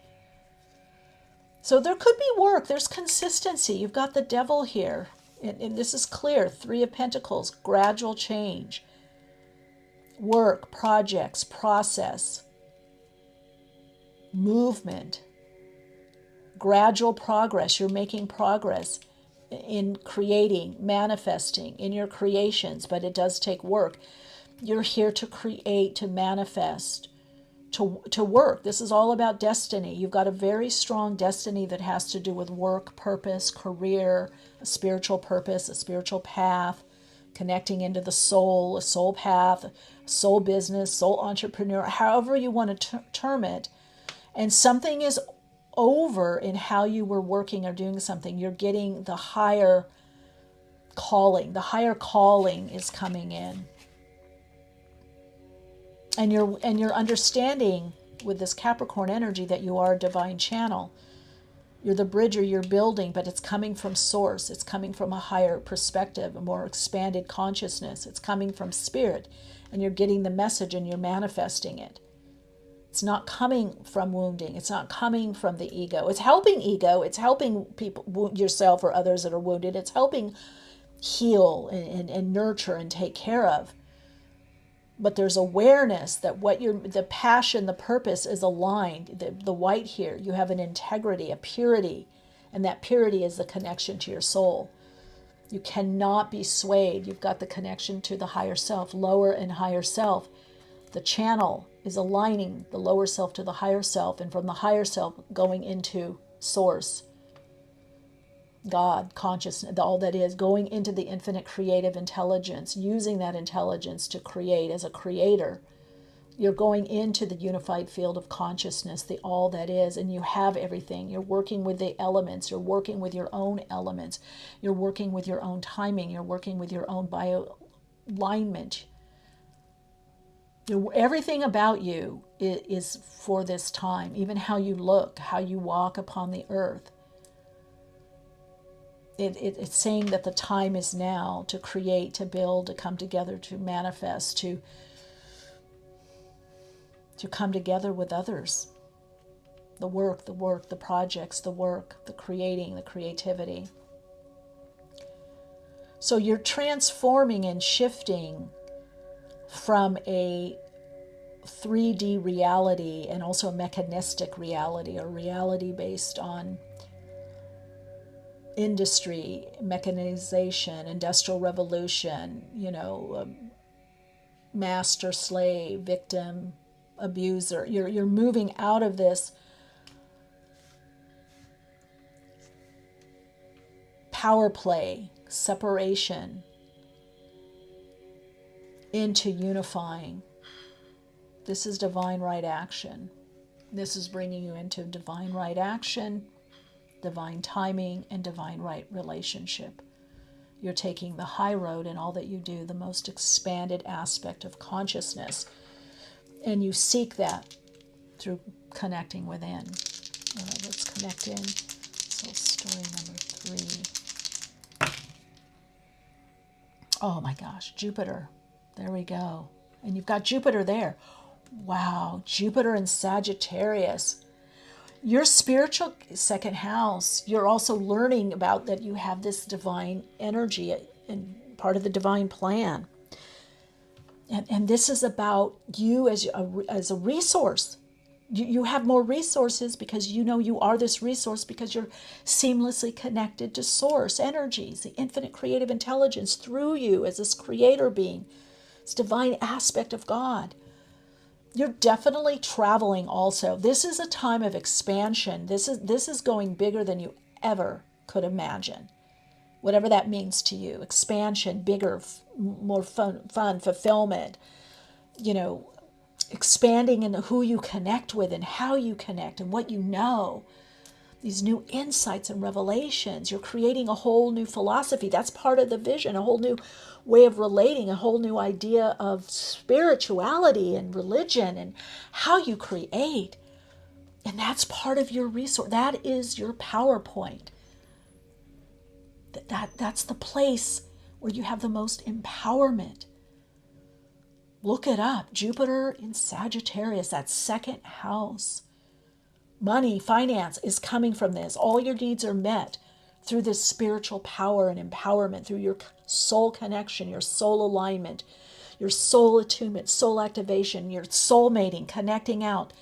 So there could be work. There's consistency. You've got the devil here. And this is clear. Three of Pentacles, gradual change, work, projects, process, movement, gradual progress. You're making progress in creating, manifesting in your creations, but it does take work. You're here to create, to manifest, to work. This is all about destiny. You've got a very strong destiny that has to do with work, purpose, career, a spiritual purpose, a spiritual path, connecting into the soul, a soul path, soul business, soul entrepreneur, however you want to term it. And something is over in how you were working or doing something. You're getting the higher calling. The higher calling is coming in. And you're understanding with this Capricorn energy that you are a divine channel. You're the bridger, you're building, but it's coming from source. It's coming from a higher perspective, a more expanded consciousness. It's coming from spirit, and you're getting the message and you're manifesting it. It's not coming from wounding. It's not coming from the ego. It's helping ego. It's helping people, yourself or others that are wounded. It's helping heal and nurture and take care of. But there's awareness that the passion, the purpose is aligned. The white here, you have an integrity, a purity, and that purity is the connection to your soul. You cannot be swayed. You've got the connection to the higher self, lower and higher self. The channel is aligning the lower self to the higher self, and from the higher self going into source, God, consciousness, all that is, going into the infinite creative intelligence, using that intelligence to create as a creator. You're going into the unified field of consciousness, the all that is, and you have everything. You're working with the elements. You're working with your own elements. You're working with your own timing. You're working with your own bio alignment. Everything about you is for this time, even how you look, how you walk upon the earth. It's saying that the time is now to create, to build, to come together, to manifest, to come together with others. The work, the projects, the work, the creating, the creativity. So you're transforming and shifting from a 3D reality and also a mechanistic reality, or reality based on industry, mechanization, industrial revolution, master, slave, victim, abuser. You're moving out of this power play, separation, into unifying. This is divine right action. This is bringing you into divine right action, divine timing, and divine right relationship. You're taking the high road in all that you do, the most expanded aspect of consciousness, and you seek that through connecting within. All right, let's connect in. So story number 3. Oh my gosh, Jupiter. There we go. And you've got Jupiter there. Wow, Jupiter in Sagittarius. Your spiritual second house, you're also learning about that you have this divine energy and part of the divine plan. And this is about you as a resource. You have more resources because you know you are this resource because you're seamlessly connected to source energies, the infinite creative intelligence through you as this creator being, this divine aspect of God. You're definitely traveling also. This is a time of expansion. This is going bigger than you ever could imagine. Whatever that means to you. Expansion, bigger, more fun, fulfillment. Expanding in who you connect with and how you connect and what you know. These new insights and revelations. You're creating a whole new philosophy. That's part of the vision, a whole new way of relating, a whole new idea of spirituality and religion and how you create. And that's part of your resource. That is your PowerPoint. That's the place where you have the most empowerment. Look it up. Jupiter in Sagittarius, that second house. Money, finance is coming from this. All your needs are met through this spiritual power and empowerment, through your soul connection, your soul alignment, your soul attunement, soul activation, your soul mating, connecting out.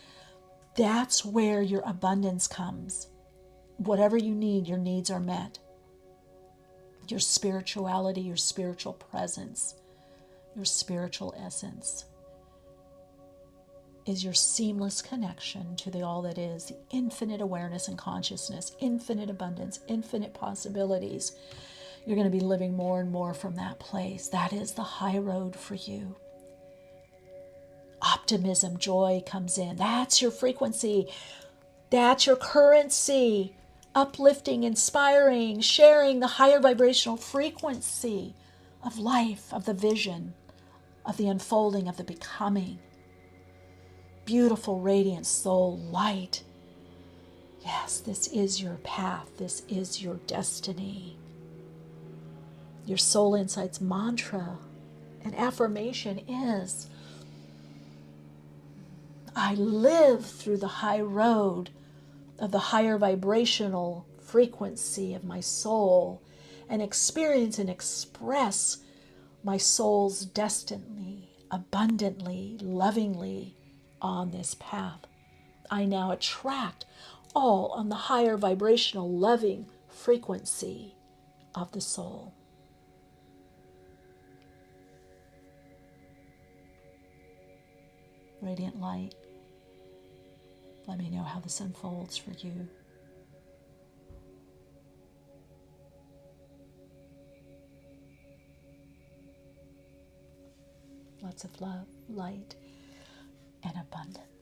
That's where your abundance comes. Whatever you need, your needs are met. Your spirituality, your spiritual presence, your spiritual essence is your seamless connection to the all that is, the infinite awareness and consciousness, infinite abundance, infinite possibilities. You're going to be living more and more from that place. That is the high road for you. Optimism, joy comes in. That's your frequency. That's your currency. Uplifting, inspiring, sharing the higher vibrational frequency of life, of the vision, of the unfolding, of the becoming. Beautiful, radiant soul light. Yes, this is your path. This is your destiny. Your soul insights mantra and affirmation is, I live through the high road of the higher vibrational frequency of my soul and experience and express my soul's destiny abundantly, lovingly on this path. I now attract all on the higher vibrational loving frequency of the soul. Radiant light, let me know how this unfolds for you. Lots of love, light, and abundance.